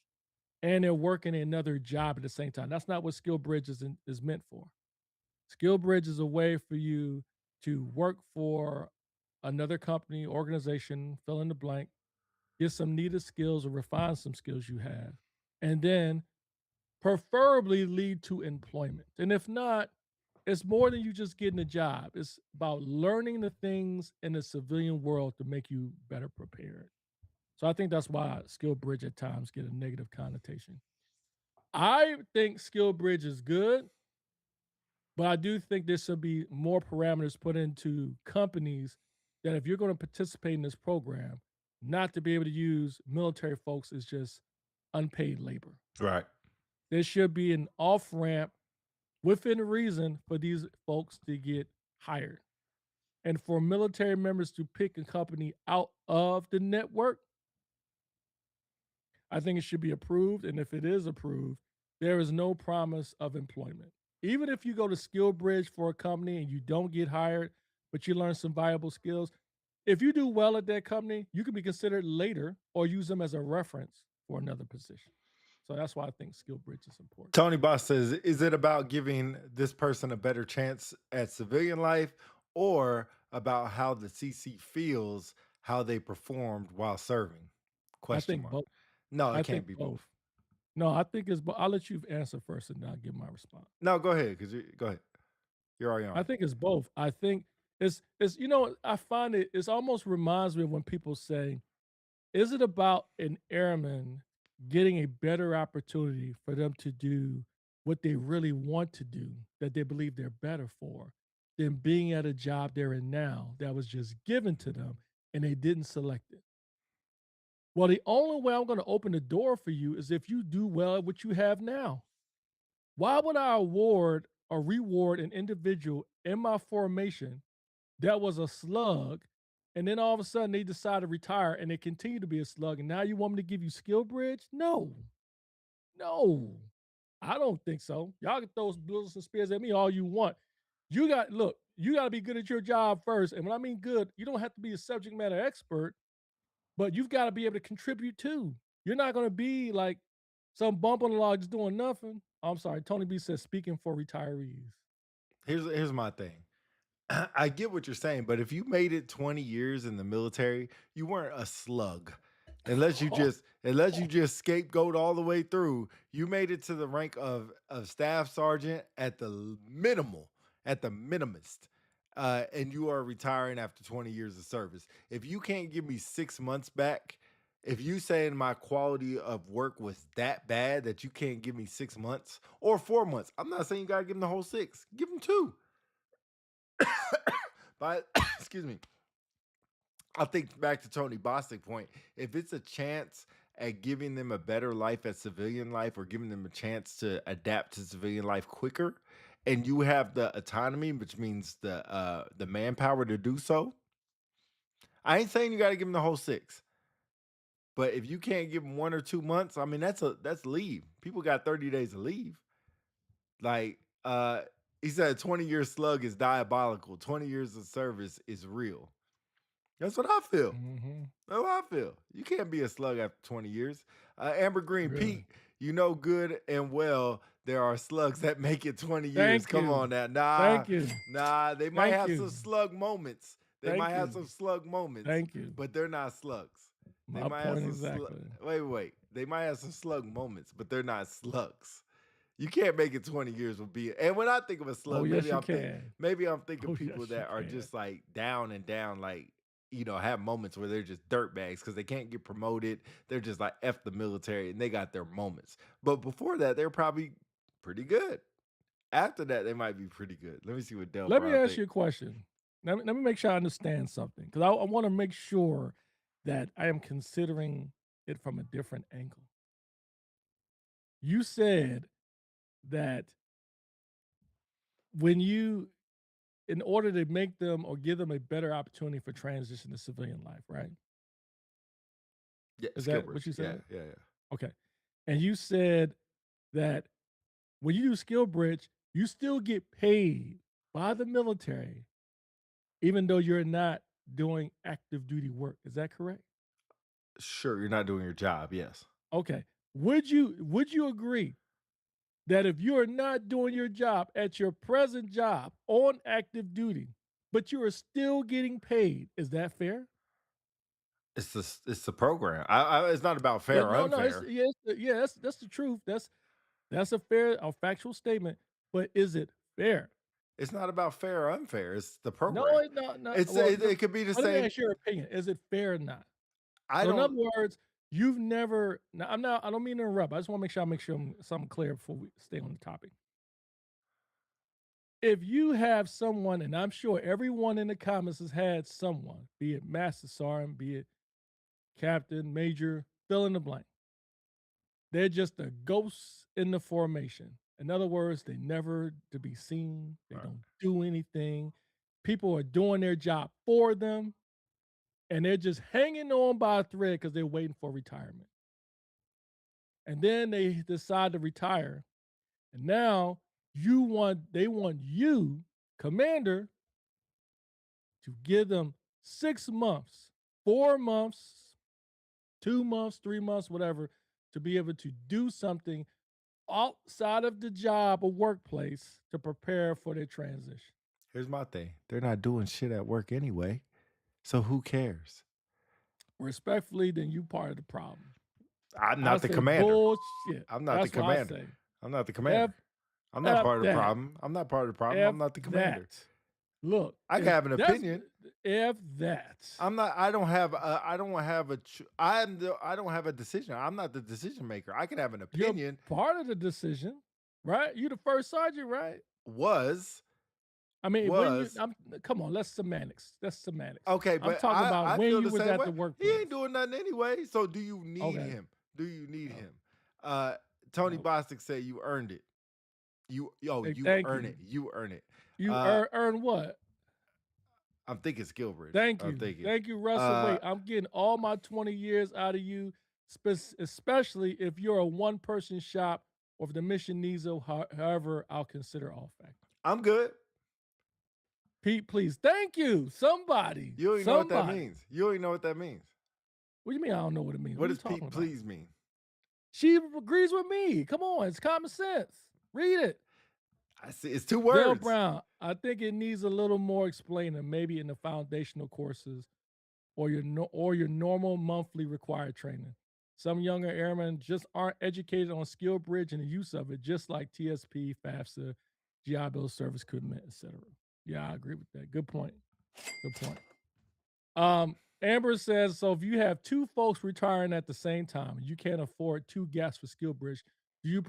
and they're working another job at the same time. That's not what skill bridge is meant for. Skill bridge is a way for you to work for another company, organization, fill in the blank, get some needed skills or refine some skills you have, and then preferably lead to employment. And if not, it's more than you just getting a job. It's about learning the things in the civilian world to make you better prepared. So I think that's why skill bridge at times get a negative connotation. I think skill bridge is good, but I do think there should be more parameters put into companies that if you're going to participate in this program, not to be able to use military folks as just unpaid labor. Right. There should be an off ramp within reason for these folks to get hired. And for military members to pick a company out of the network, I think it should be approved, and if it is approved, there is no promise of employment. Even if you go to Skill Bridge for a company and you don't get hired, but you learn some valuable skills, if you do well at that company, you can be considered later or use them as a reference for another position. So that's why I think Skill Bridge is important. Tony Boss says, is it about giving this person a better chance at civilian life or about how the CC feels, how they performed while serving? I Question think mark. both. No, it I think can't be both. both. No, I think it's I'll let you answer first and then I'll give my response. No, go ahead. Go ahead. You're already on I it. think it's both. I think it's I find it's almost reminds me of when people say, is it about an airman getting a better opportunity for them to do what they really want to do, that they believe they're better for, than being at a job they're in now that was just given to them and they didn't select it? Well, the only way I'm going to open the door for you is if you do well at what you have now. Why would I award or reward an individual in my formation that was a slug, and then all of a sudden they decide to retire and they continue to be a slug, and now you want me to give you skill bridge? No, no, I don't think so. Y'all can throw bullets and spears at me all you want. You got to be good at your job first. And when I mean good, you don't have to be a subject matter expert, but you've got to be able to contribute too. You're not going to be like some bump on the log just doing nothing. I'm sorry. Tony B says, speaking for retirees. Here's my thing. I get what you're saying, but if you made it 20 years in the military, you weren't a slug. Unless you just scapegoat all the way through, you made it to the rank of staff sergeant at the minimal. at the minimist, and you are retiring after 20 years of service. If you can't give me 6 months back, if you saying my quality of work was that bad that you can't give me 6 months or 4 months, I'm not saying you gotta give them the whole six. Give them two. But excuse me, I think back to Tony Bostic point. If it's a chance at giving them a better life at civilian life or giving them a chance to adapt to civilian life quicker, and you have the autonomy, which means the manpower to do so, I ain't saying you got to give them the whole six. But if you can't give them 1 or 2 months, I mean that's leave. People got 30 days to leave. Like he said, 20-year slug is diabolical. 20 years of service is real. That's what I feel. Hmm. That's what I feel. You can't be a slug after 20 years. Amber Green, Really. Pete, you know good and well there are slugs that make it 20 years. Thank Come you. on now. Nah, Thank you. nah, they might Thank have some you. slug moments. They might Thank have you. some slug moments, Thank you. but they're not slugs. They My might have point some slug. exactly. Wait. They might have some slug moments, but they're not slugs. You can't make it 20 years with being. And when I think of a Oh, slug, yes, you can. maybe I'm thinking Oh, people yes, you that are can. just like down and down, like have moments where they're just dirt bags because they can't get promoted. They're just like F the military and they got their moments. But before that, they're probably pretty good. After that, they might be pretty good. Let me see what Del Let me Brown ask think. you a question. Let me make sure I understand something because I want to make sure that I am considering it from a different angle. You said that when you, in order to make them or give them a better opportunity for transition to civilian life, right? Yeah, Is skill that what bridge. you Yeah, said? yeah, yeah. Okay. And you said that when you do skill bridge, you still get paid by the military, even though you're not doing active duty work. Is that correct? Sure, you're not doing your job. Yes. Okay. Would you agree that if you are not doing your job at your present job on active duty, but you are still getting paid, is that fair? It's the program. It's not about Yeah, fair or no, no, it's unfair. yeah, yeah, that's the truth. That's a fair, a factual statement. But is it fair? It's not about fair or unfair. It's the No, program. it's not. It's Well, it could be the let me same. ask your opinion. Is it fair or not? I So, in other don't. words, you've never. Now, I'm not. I don't mean to interrupt. I just want to make sure something clear before we stay on the topic. If you have someone, and I'm sure everyone in the comments has had someone, be it master sergeant, be it captain, major, fill in the blank. They're just a ghost in the formation. In other words, they never to be seen. They Right. don't do anything. People are doing their job for them, and they're just hanging on by a thread because they're waiting for retirement. And then they decide to retire. And now they want you, commander, to give them 6 months, 4 months, 2 months, 3 months, whatever, to be able to do something outside of the job or workplace to prepare for their transition. Here's my thing. They're not doing shit at work anyway. So who cares? Respectfully, then you part of the problem. I'm I not the say commander. bullshit. I'm not the That's what I commander. say. I'm not the F commander. I'm not F part of the that. problem. I'm not part of the problem. I'm F not the commander. that. Look, I can if have an that's opinion. F that. I'm not. I don't have a. I don't have a decision. I'm not the decision maker. I can have an You're opinion. part of the decision, right? You the first sergeant, right? Was I mean, when you was I'm come on, that's semantics. That's semantics. okay, I'm but talking about I when feel you the was same at way. the He ain't workplace. doing nothing anyway. So do you need Okay. him? Do you need Oh, him? Tony oh, Bostic said you earned it. hey, You thank earn you. it. You earn it. You Uh, earn what? I'm thinking Skillbridge. Thank I'm you. thinking. Thank you, Russell. Uh, Wait, I'm getting all my 20 years out of you, especially if you're a one person shop or if the mission needs a however, I'll consider all factors. I'm good. Pete, please. Thank you. Somebody. You don't even know what that Somebody. means. You don't even know what that means. What do you mean I don't know what it means? What What are you does talking Pete about? please mean? She agrees with me. Come on, it's common sense. Read it. I see. It's two Dale words. Brown, I think it needs a little more explaining, maybe in the foundational courses or your normal monthly required training. Some younger airmen just aren't educated on skill bridge and the use of it, just like TSP, FAFSA. GI Bill service equipment, etc. Yeah, I agree with that. Good point. Good point. Amber says, so if you have two folks retiring at the same time, you can't afford two gaps for skill bridge. Do you?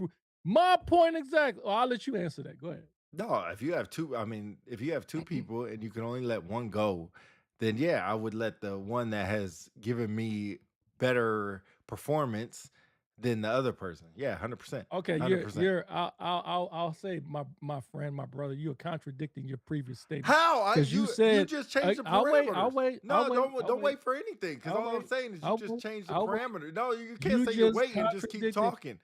My point exactly. Oh, I'll let you answer that. Go ahead. No, if you have two, I mean, if you have two people and you can only let one go, then yeah, I would let the one that has given me better performance than the other person. Yeah, 100%. Okay, 100%. I'll say my friend, my brother, you are contradicting your previous statement How? because you You said just changed the I'll wait, I'll parameters. wait, I'll No, wait, I'll don't wait, wait for anything because I'll all I'm wait, saying is you I'll just wait, changed the I'll wait. parameter. No, you can't You say you just wait and just keep contradicted. talking.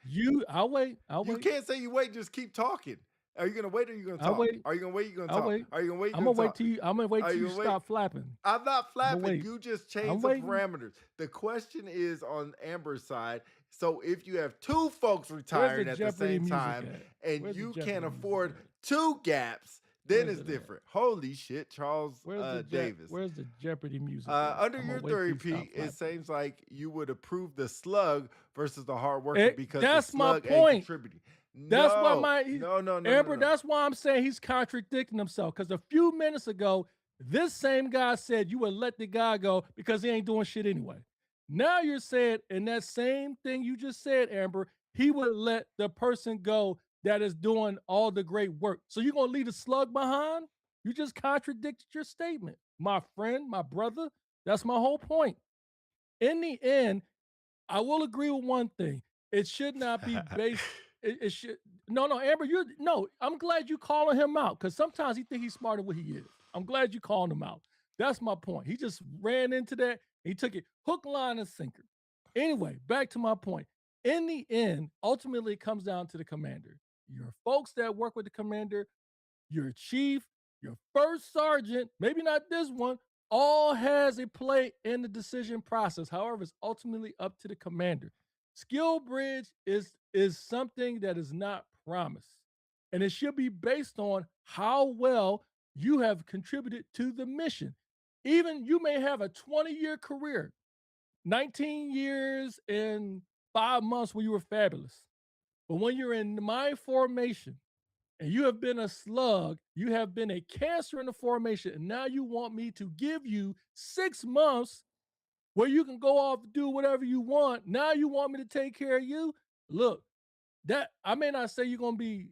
I'll wait, I'll You wait, can't say you wait and just keep talking. Are you gonna wait or are you gonna I'll talk? wait, Are you gonna wait? You gonna I'll talk? wait. Are you gonna wait? You I'm gonna gonna wait talk? till you. I'm gonna wait Are till you you gonna wait? stop flapping. I'm not I'm gonna flapping. wait. You just I'm changed the waiting. parameters. The question is on Amber's side. So if you have two folks Where's the retiring at the Jeopardy same music time at? and Where's the you can't Jeopardy music afford at? two gaps, then Where's it's it at? different. Holy shit, Charles Davis. Where's the Jeopardy music at? Under I'm gonna your wait till theory, you stop Pete, it flapping. seems like you would approve the slug versus the hard worker because the That's my slug ain't point. contributing. That's why No, no, no, no, no, Amber. no. That's why I'm saying he's contradicting himself. Because a few minutes ago, this same guy said you would let the guy go because he ain't doing shit anyway. Now you're saying in that same thing you just said, Amber, he would let the person go that is doing all the great work. So you're gonna leave the slug behind? You just contradicted your statement, my friend, my brother. That's my whole point. In the end, I will agree with one thing. It should not be based. It should no, Amber. You're no. I'm glad you calling him out because sometimes he think he's smarter than what he is. I'm glad you calling him out. That's my point. He just ran into that. He took it hook, line, and sinker. Anyway, back to my point. In the end, ultimately, it comes down to the commander. Your folks that work with the commander, your chief, your first sergeant, maybe not this one, all has a play in the decision process. However, it's ultimately up to the commander. Skill bridge is something that is not promised, and it should be based on how well you have contributed to the mission. Even you may have a 20-year career, 19 years and 5 months where you were fabulous. But when you're in my formation, and you have been a slug, you have been a cancer in the formation, and now you want me to give you 6 months where you can go off and do whatever you want. Now you want me to take care of you. Look, that I may not say you're gonna be,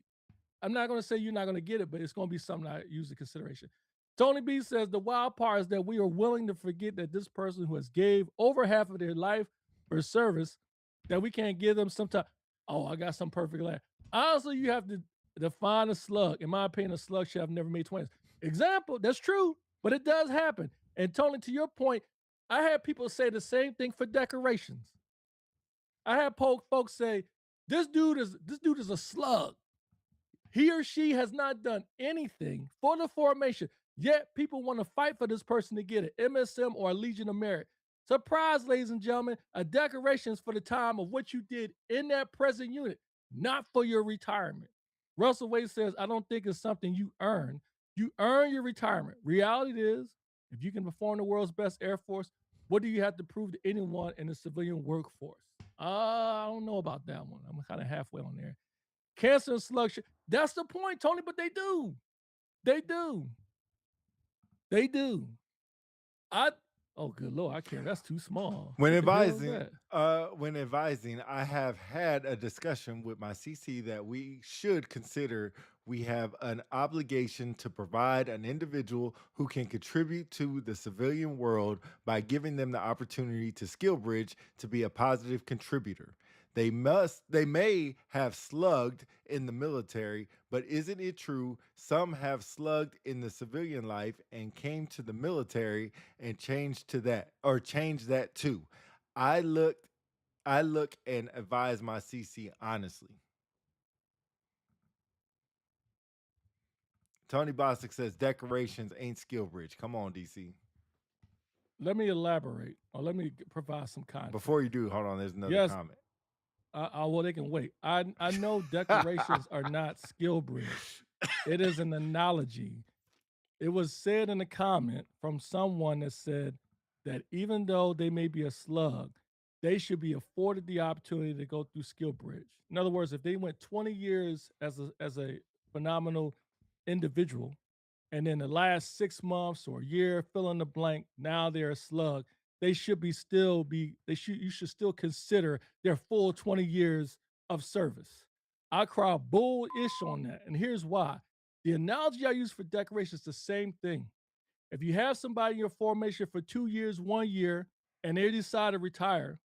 I'm not gonna say you're not gonna get it, but it's gonna be something I use in consideration. Tony B says the wild part is that we are willing to forget that this person who has gave over half of their life for service, that we can't give them some time. Oh, I got some perfect land. Honestly, you have to define a slug. In my opinion, a slug should have never made 20s. Example, that's true, but it does happen. And Tony, to your point, I had people say the same thing for decorations. I had folks say, this dude is a slug. He or she has not done anything for the formation, yet people want to fight for this person to get an MSM or a Legion of Merit. Surprise, ladies and gentlemen, a decoration is for the time of what you did in that present unit, not for your retirement. Russell Wade says, I don't think it's something you earn. You earn your retirement. Reality is, if you can perform the world's best Air Force, what do you have to prove to anyone in the civilian workforce? I don't know about that one. I'm kind of halfway on there. Cancer and slug. That's the point, Tony. But they do. They do. They do. I. Oh, good lord! I can't. That's too small. When What the hell is advising, that? I have had a discussion with my CC that we should consider we have an obligation to provide an individual who can contribute to the civilian world by giving them the opportunity to skill bridge to be a positive contributor. They may have slugged in the military, but isn't it true some have slugged in the civilian life and came to the military and changed that too? I looked I look and advise my CC honestly. Tony Bostic says decorations ain't skill bridge. Come on, DC. Let me elaborate, or let me provide some Before context. you do, hold on. There's another Yes. comment. Well, they can wait. I know decorations are not skill bridge. It is an analogy. It was said in a comment from someone that said that even though they may be a slug, they should be afforded the opportunity to go through skill bridge. In other words, if they went 20 years as a phenomenal individual, and in the last 6 months or a year, fill in the blank, now they're a slug. They should be still be they should you should still consider their full 20 years of service. I cry bullish on that, and here's why. The analogy I use for decoration is the same thing. If you have somebody in your formation for 2 years, 1 year, and they decide to retire,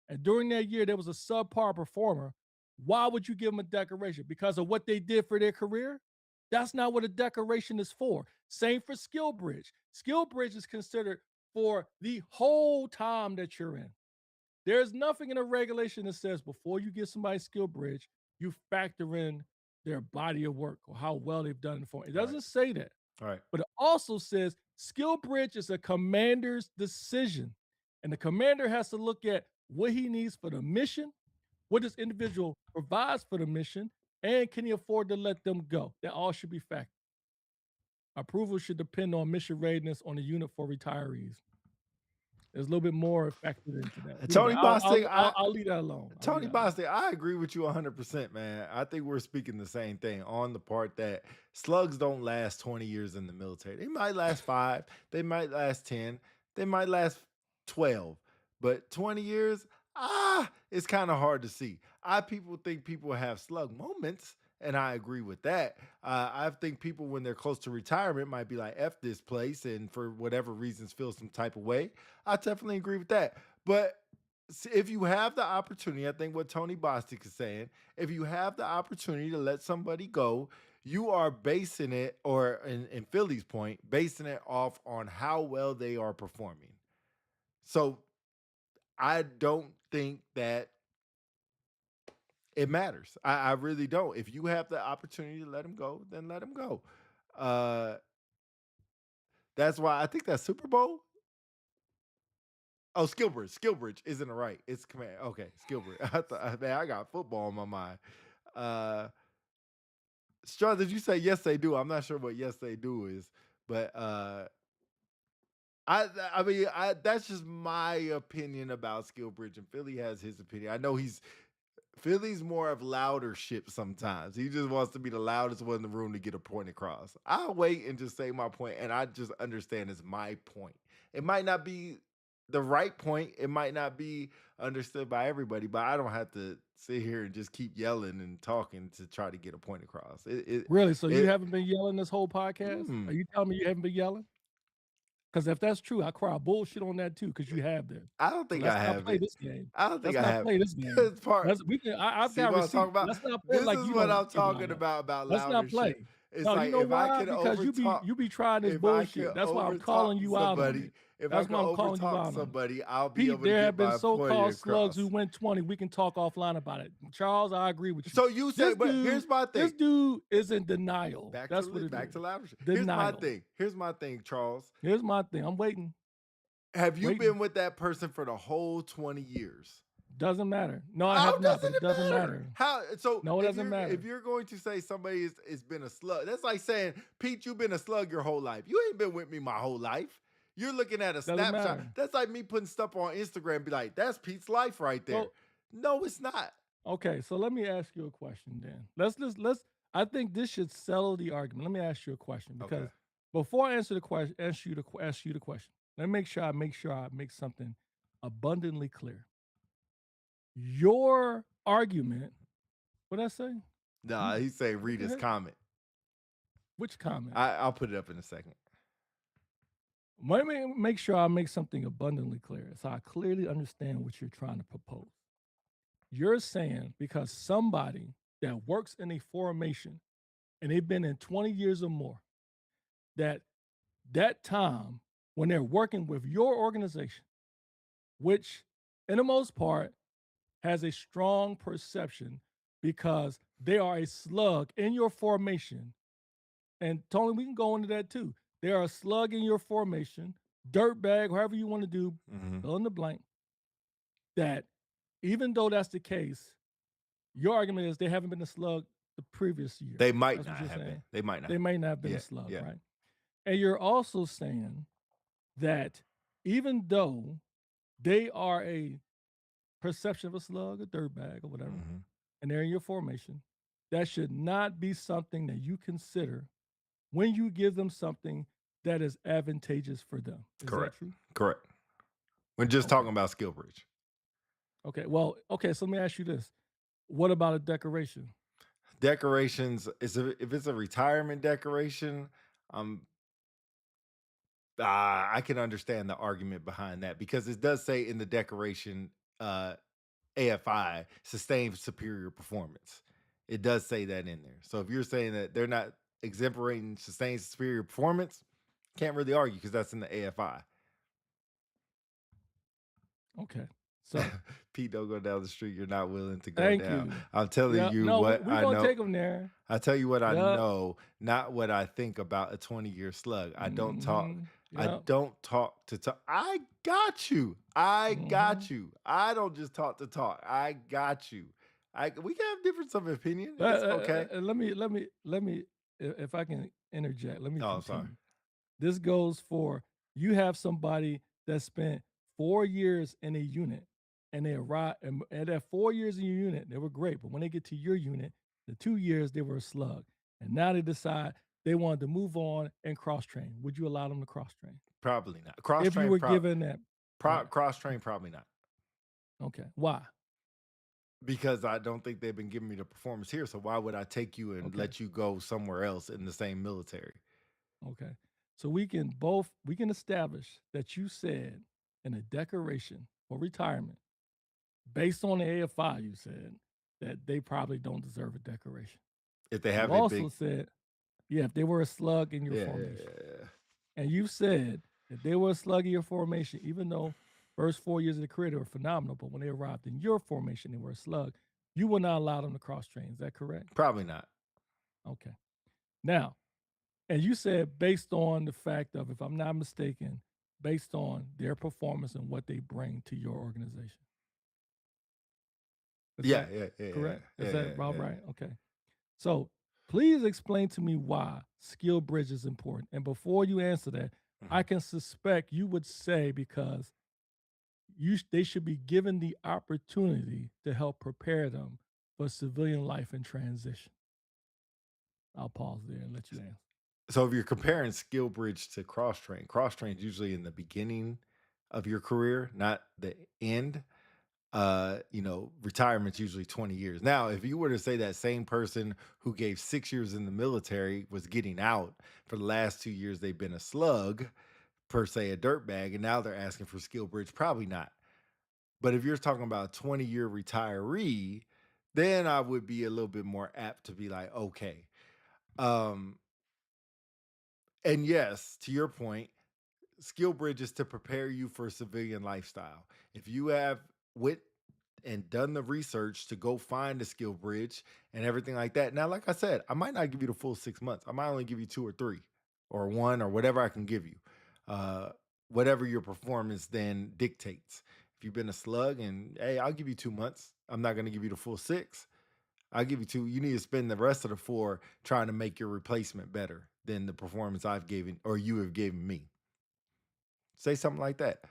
and during that year there was a subpar performer, why would you give them a decoration? Because of what they did for their career? That's not what a decoration is for. Same for skill bridge. Skill bridge is considered for the whole time that you're in. There's nothing in a regulation that says before you give somebody skill bridge, you factor in their body of work or how well they've done it for. It Right. doesn't say that. Right. But it also says skill bridge is a commander's decision. And the commander has to look at what he needs for the mission, what this individual provides for the mission, and can he afford to let them go? That all should be factored. Approval should depend on mission readiness on the unit for retirees. There's a little bit more factored into that. Anyway, Tony Bostic, I'll leave that alone. Tony Bostic, I agree with you 100%, man. I think we're speaking the same thing on the part that slugs don't last 20 years in the military. They might last 5, they might last 10, they might last 12, but 20 years, it's kind of hard to see. I people think people have slug moments, and I agree with that. I think people, when they're close to retirement, might be like, F this place, and for whatever reasons feel some type of way. I definitely agree with that. But if you have the opportunity, I think what Tony Bostic is saying, if you have the opportunity to let somebody go, you are basing it, or in Philly's point, basing it off on how well they are performing. So I don't think that it matters. I really don't. If you have the opportunity to let them go, then let them go. Uh, that's why I think that Super Bowl. Oh, Skillbridge. Skillbridge isn't right. It's command. Okay, Skillbridge. I thought, man, I got football on my mind. Uh, Straw, did you say yes they do? I'm not sure what yes they do is, but I mean, that's just my opinion about Skillbridge, and Philly has his opinion. I know Philly's more of louder shit sometimes. He just wants to be the loudest one in the room to get a point across. I'll wait and just say my point, and I just understand it's my point. It might not be the right point. It might not be understood by everybody, but I don't have to sit here and just keep yelling and talking to try to get a point across. Really? So you It haven't been yelling this whole podcast? mm, Are you telling me you haven't been yelling? Because if that's true, I cry bullshit on that too, because you have been. I don't So think let's I not have play it. this game. I don't think Let's I not have play this game. this part. I've See got what I'm talking receipts. about? Let's not play This like is you what don't I'm think about talking it. about Let's louder not shit. play. It's No, you like know if I why? can Because overtalk, you be trying this if I can bullshit. That's why I'm overtalk calling you out on somebody, it. if I That's can why I'm calling you overtalk out on it. somebody, I'll be Pete, able to there get have been my point so-called slugs who across. went 20. We can talk offline about it. Charles, I agree with you. So you say, but here's my This thing. dude is in denial. Back That's to what it back is. to louder shit. Denial. Here's my thing, Charles. Here's my thing. I'm waiting. Have you Waiting. been with that person for the whole 20 years? Doesn't matter. No, I How have not, but doesn't it doesn't matter? matter. How so? No, it doesn't If matter. you're going to say somebody is been a slug, that's like saying, Pete, you've been a slug your whole life. You ain't been with me my whole life. You're looking at a Doesn't snapshot. matter. That's like me putting stuff on Instagram and be like, that's Pete's life right there. Well, No, it's not. okay, so let me ask you a question then. I think this should settle the argument. Let me ask you a question Okay. because before I answer the question, ask you the question. Let me make sure I make something abundantly clear. Your argument, what did I say? Nah, he say read his ahead. comment. Which comment? I'll put it up in a second. Let me make sure I make something abundantly clear so I clearly understand what you're trying to propose. You're saying because somebody that works in a formation and they've been in 20 years or more, that time when they're working with your organization, which in the most part has a strong perception because they are a slug in your formation. And Tony, we can go into that too. They are a slug in your formation, dirtbag, however you want to do, fill in the blank. That even though that's the case, your argument is they haven't been a slug the previous year. They might That's what not you're have saying. been. They might not. They may not have been a slug, right? And you're also saying that even though they are a perception of a slug, a dirtbag, or whatever, and they're in your formation, that should not be something that you consider when you give them something that is advantageous for them. Is that Correct. true? Correct. We're just talking Okay. about skill bridge. Okay. Well, okay. So let me ask you this: what about a decoration? Decorations is if it's a retirement decoration, um, I can understand the argument behind that because it does say in the decoration, uh, AFI sustained superior performance. It does say that in there. So if you're saying that they're not exemplating sustained superior performance, can't really argue because that's in the AFI. Okay. So Pete, don't go down the street you're not willing to go thank down. you. I'm telling Yeah. you No, what we're I gonna know. take them there. I tell you what I Yeah. know, not what I think about a 20-year slug. I don't talk. I Yeah. don't talk to talk. I got you. I hmm got you. I don't just talk to talk. I got you. We can have difference of opinion. Uh, It's uh, okay. let me, if I can interject, let me Oh, I'm sorry. continue. This goes for you have somebody that spent 4 years in a unit and they arrive and at 4 years in your unit, they were great. But when they get to your unit, the 2 years they were a slug. And now they decide they wanted to move on and cross train. Would you allow them to cross train? Probably not. Cross If you train. were given that, right. Cross train. Probably not. Okay. Why? Because I don't think they've been giving me the performance here. So why would I take you and Okay. let you go somewhere else in the same military? Okay. So we can establish that you said in a declaration for retirement, based on the AFI, you said that they probably don't deserve a decoration. If they You haven't also been, said, yeah, if they were a slug in your yeah, yeah, formation. yeah, yeah. And you said if they were a slug in your formation, even though first 4 years of the career they were phenomenal, but when they arrived in your formation, they were a slug, you will not allow them to cross train. Is that correct? Probably not. Okay. Now, and you said based on the fact of, if I'm not mistaken, based on their performance and what they bring to your organization. Is Yeah, that yeah, yeah, yeah, correct? Is yeah, that yeah, about yeah. right? Okay. So please explain to me why skill bridge is important. And before you answer that, I Mhm. can suspect you would say because they should be given the opportunity to help prepare them for civilian life and transition. I'll pause there and let you answer. So if you're comparing skill bridge to cross train is usually in the beginning of your career, not the end. Retirement's usually 20 years. Now, if you were to say that same person who gave 6 years in the military was getting out for the last 2 years, they've been a slug, per se, a dirtbag, and now they're asking for skill bridge, probably not. But if you're talking about a 20-year retiree, then I would be a little bit more apt to be like, okay. Um, and yes, to your point, skill bridge is to prepare you for civilian lifestyle. If you have wit and done the research to go find the skill bridge and everything like that. Now, like I said, I might not give you the full 6 months. I might only give you two or three or one or whatever I can give you. Uh, Whatever your performance then dictates. If you've been a slug and hey, I'll give you 2 months. I'm not going to give you the full six. I'll give you two. You need to spend the rest of the four trying to make your replacement better than the performance I've given or you have given me. Say something like that.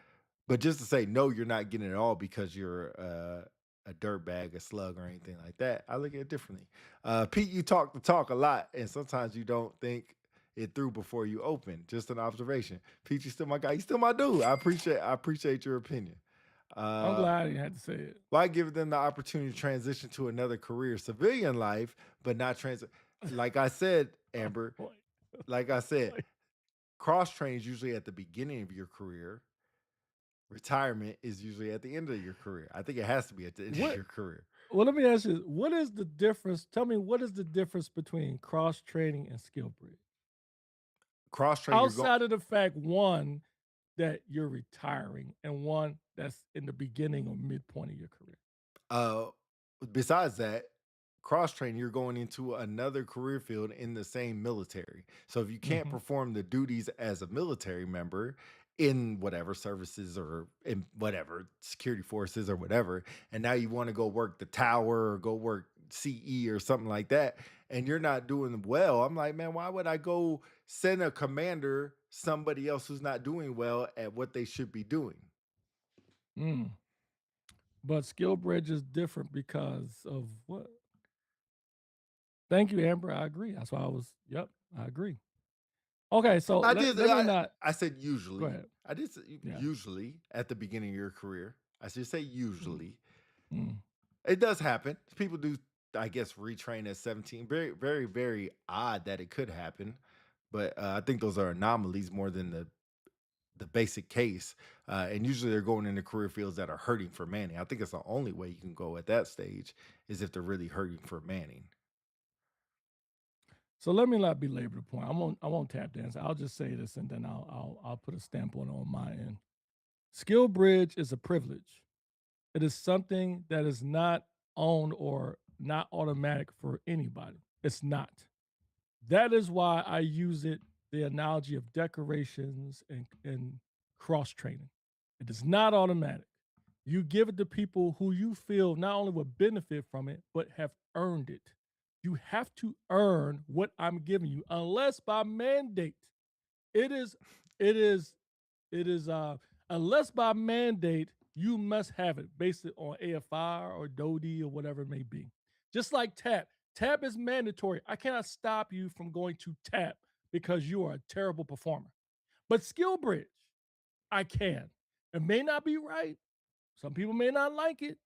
But just to say, no, you're not getting it all because you're a dirt bag, a slug, or anything like that. I look at it differently. Pete, you talk the talk a lot, and sometimes you don't think it through before you open. Just an observation. Pete, you still my guy. You still my dude. I appreciate your opinion. I'm Uh, glad you had to say it. why give them the opportunity to transition to another career, civilian life, but not transit? Like I said, Oh, Amber. boy. Like I said, Boy. cross train is usually at the beginning of your career. Retirement is usually at the end of your career. I think it has to be at the end of What your career. Well, let me ask you, what is the difference? Tell me, what is the difference between cross training and skill bridge? Cross train, you're going. Outside of the fact, one, that you're retiring, and one that's in the beginning or midpoint of your career. Uh, Besides that, cross train, you're going into another career field in the same military. So if you can't Mhm. perform the duties as a military member in whatever services or in whatever security forces or whatever, and now you want to go work the tower or go work CE or something like that, and you're not doing well, I'm like, man, why would I go send a commander somebody else who's not doing well at what they should be doing? Mm. But skill bridge is different because of what? Thank you, Amber. I agree. That's why I was. Yep, I agree. Okay, so I let did. let me not I said go usually. ahead. I did say Yeah. usually at the beginning of your career. I should say Mm, usually. mm. It does happen. People do, I guess, retrain at 17. Very, very, very odd that it could happen. But I think those are anomalies more than the basic case. And usually they're going into career fields that are hurting for Manning. I think it's the only way you can go at that stage is if they're really hurting for Manning. So let me not belabor the point. I won't tap dance. I'll just say this and then I'll put a stamp on my end. Skill bridge is a privilege. It is something that is not owned or not automatic for anybody. It's not. That is why I use it, the analogy of decorations and cross training. It is not automatic. You give it to people who you feel not only will benefit from it, but have earned it. You have to earn what I'm giving you, unless by mandate. It is, it is, it is, unless by mandate, you must have it based on AFI or DODI or whatever it may be. Just like TAP. TAP is mandatory. I cannot stop you from going to TAP because you are a terrible performer. But Skill Bridge, I can. It may not be right. Some people may not like it,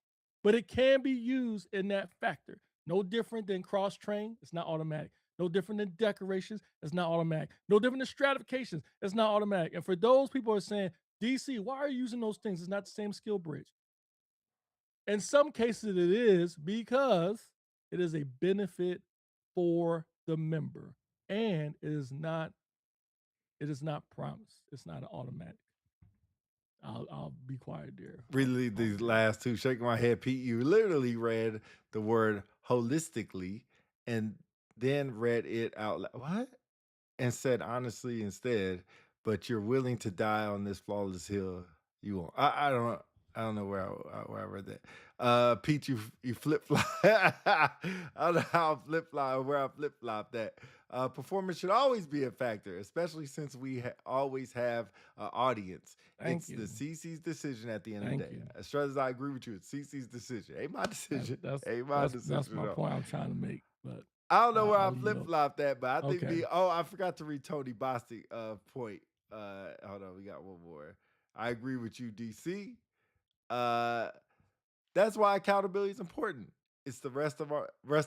but it can be used in that factor. No different than cross train, it's not automatic. No different than decorations, it's not automatic. No different than stratifications, it's not automatic. And for those people who are saying, DC, why are you using those things? It's not the same skill bridge. In some cases, it is because it is a benefit for the member, and it is not promised. It's not an automatic. I'll be quiet there. I'll Really, pause these there. last two, shaking my head, Pete, you literally read the word holistically and then read it out loud. What? And said honestly instead, but you're willing to die on this flawless hill. You won't. I don't know where I read that. Pete, you flip flop. I don't know how I flip flop where I flip flop that. Performance should always be a factor, especially since we always have an audience. Thank It's the you. CC's decision at the end of the Thank day. you. As far as I agree with you, it's CC's decision. Ain't my That's decision. that's Ain't my that's decision my at all. point I'm trying to make, but I don't know where I I'll flip yield. flopped that, but I think Okay. me. Oh, I forgot to read Tony Bostic point. Hold on, we got one more. I agree with you, DC. Uh, that's why accountability is important. It's the rest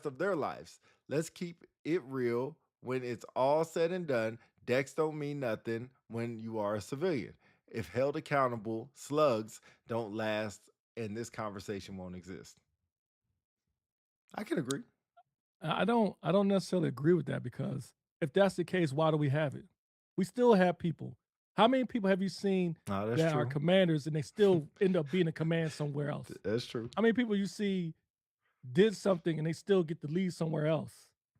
of their lives. Let's keep it real. When it's all said and done, decks don't mean nothing when you are a civilian. If held accountable, slugs don't last, and this conversation won't exist. I can agree. I don't necessarily agree with that because if that's the case, why do we have it? We still have people. How many people have you seen No, that's that are true. commanders and they still end up being a command somewhere else? That's true. How many people you see did something and they still get to lead somewhere else?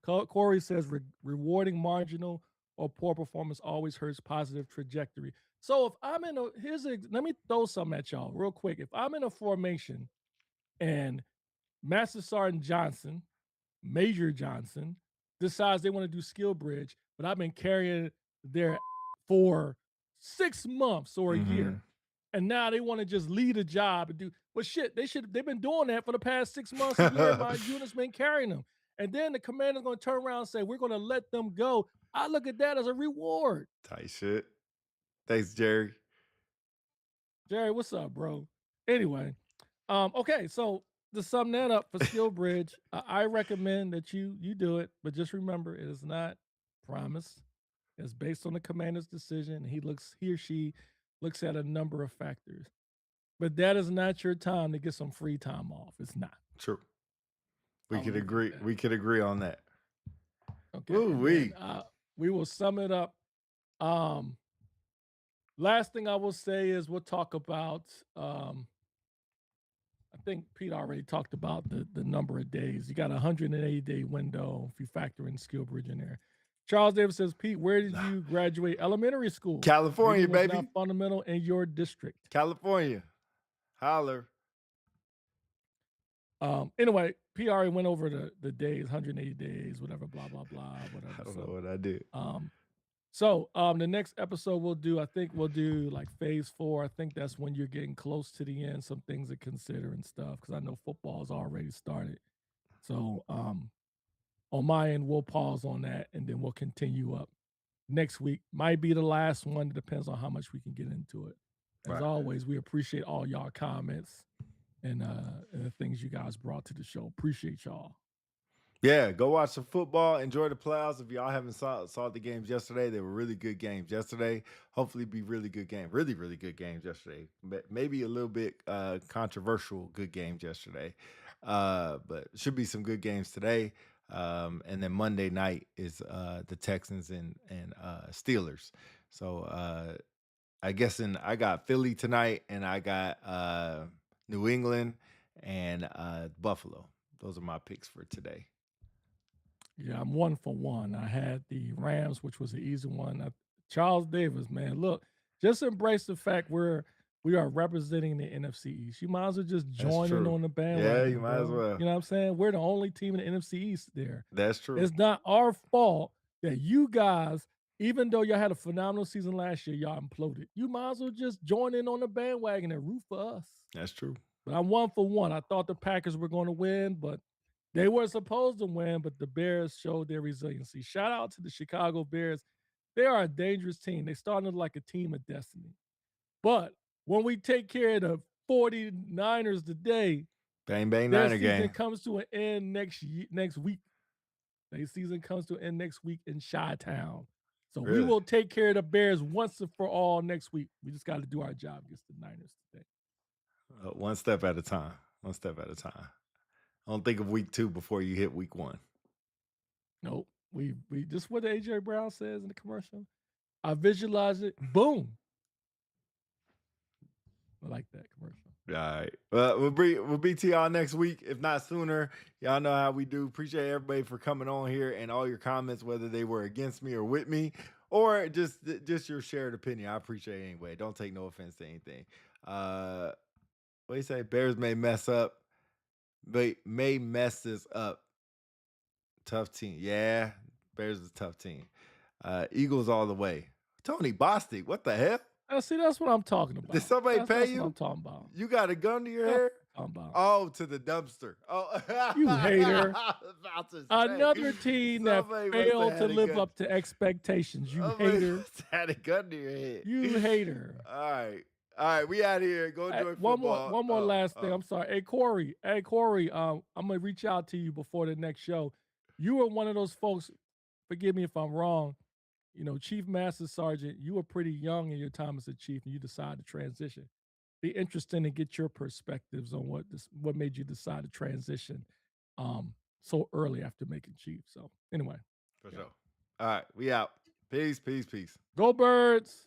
Corey says rewarding marginal or poor performance always hurts positive trajectory. So if I'm in a let me throw something at y'all real quick. If I'm in a formation and Master Sergeant Johnson, Major Johnson, decides they want to do skill bridge, but I've been carrying their for 6 months or a Hmm. year. And now they want to just lead a job and do well shit. They've been doing that for the past 6 months, a year. My unit's been carrying them. And then the commander's gonna turn around and say, we're gonna let them go. I look at that as a reward. Tight shit. Thanks, Jerry. Jerry, what's up, bro? Anyway, okay, so to sum that up for Skill Bridge, I recommend that you do it, but just remember it is not promised. It's based on the commander's decision. He or she looks at a number of factors. But that is not your time to get some free time off. It's not. True. We I'll could leave it at agree. that. We could agree on that. Okay. Ooh And then wee. we will sum it up. Um, last thing I will say is we'll talk about I think Pete already talked about the number of days. You got a 180-day window if you factor in skill bridge in there. Charles Davis says, Pete, where did you graduate elementary school? California, Reading was not baby. fundamental in your district. California. Holler. Anyway, Pete already went over the days, 180 days, whatever, blah, blah, blah, I whatever. don't know So what I did. um, the next episode I think we'll do like phase 4. I think that's when you're getting close to the end, some things to consider and stuff, because I know football's already started. So on my end, we'll pause on that and then we'll continue up next week. Might be the last one. It depends on how much we can get into it. As Right. always, we appreciate all y'all comments and the things you guys brought to the show. Appreciate y'all. Yeah, go watch some football. Enjoy the playoffs. If y'all haven't saw the games yesterday, they were really good games yesterday. Hopefully, be really good game. Really, really good games yesterday. Maybe a little bit controversial good games yesterday, but should be some good games today. And then Monday night is the Texans and Steelers. So I got Philly tonight, and I got New England and Buffalo. Those are my picks for today. Yeah, I'm 1 for 1. I had the Rams, which was an easy one. Charles Davis, man, look, just embrace the fact we are representing the NFC East. You might as well just That's join in true. on the Yeah, you bandwagon, might as bro. well. You know what I'm saying? We're the only team in the NFC East there. That's true. It's not our fault that you guys, even though y'all had a phenomenal season last year, y'all imploded. You might as well just join in on the bandwagon and root for us. That's true. But I'm 1 for 1. I thought the Packers were going to win, but they were supposed to win, but the Bears showed their resiliency. Shout out to the Chicago Bears. They are a dangerous team. They started like a team of destiny. But when we take care of the 49ers today, Bang bang their Niner season game. comes to an end next week. Their season comes to an end next week in Chi-Town. So we Really? will take care of the Bears once and for all next week. We just got to do our job against the Niners today. One step at a time. One step at a time. Don't think of week 2 before you hit week 1. Nope. We just what AJ Brown says in the commercial. I visualize it. Boom. I like that commercial. All right. Well, we'll be to y'all next week, if not sooner. Y'all know how we do. Appreciate everybody for coming on here and all your comments, whether they were against me or with me, or just your shared opinion. I appreciate it anyway. Don't take no offense to anything. What do you say? Bears may mess up. They may mess this up. Tough team. Yeah, Bears is a tough team. Eagles all the way. Tony Bostic, what the hell? See, that's what I'm talking about. Did somebody pay that's you? What I'm talking about. You got a gun to your That's head? what I'm talking about. Oh, to the dumpster. Oh, You hater. I was about to say, Another team that somebody must have failed had to a live gun. up to expectations. You Somebody hater. must have had a gun to your head. You hater. All right, we out here. Go enjoy football. One more last thing. I'm sorry. Hey Corey, I'm gonna reach out to you before the next show. You were one of those folks. Forgive me if I'm wrong. You know, Chief Master Sergeant, you were pretty young in your time as a chief, and you decided to transition. Be interesting to get your perspectives on what made you decide to transition so early after making chief. So anyway, For sure. All right, we out. Peace. Go Birds.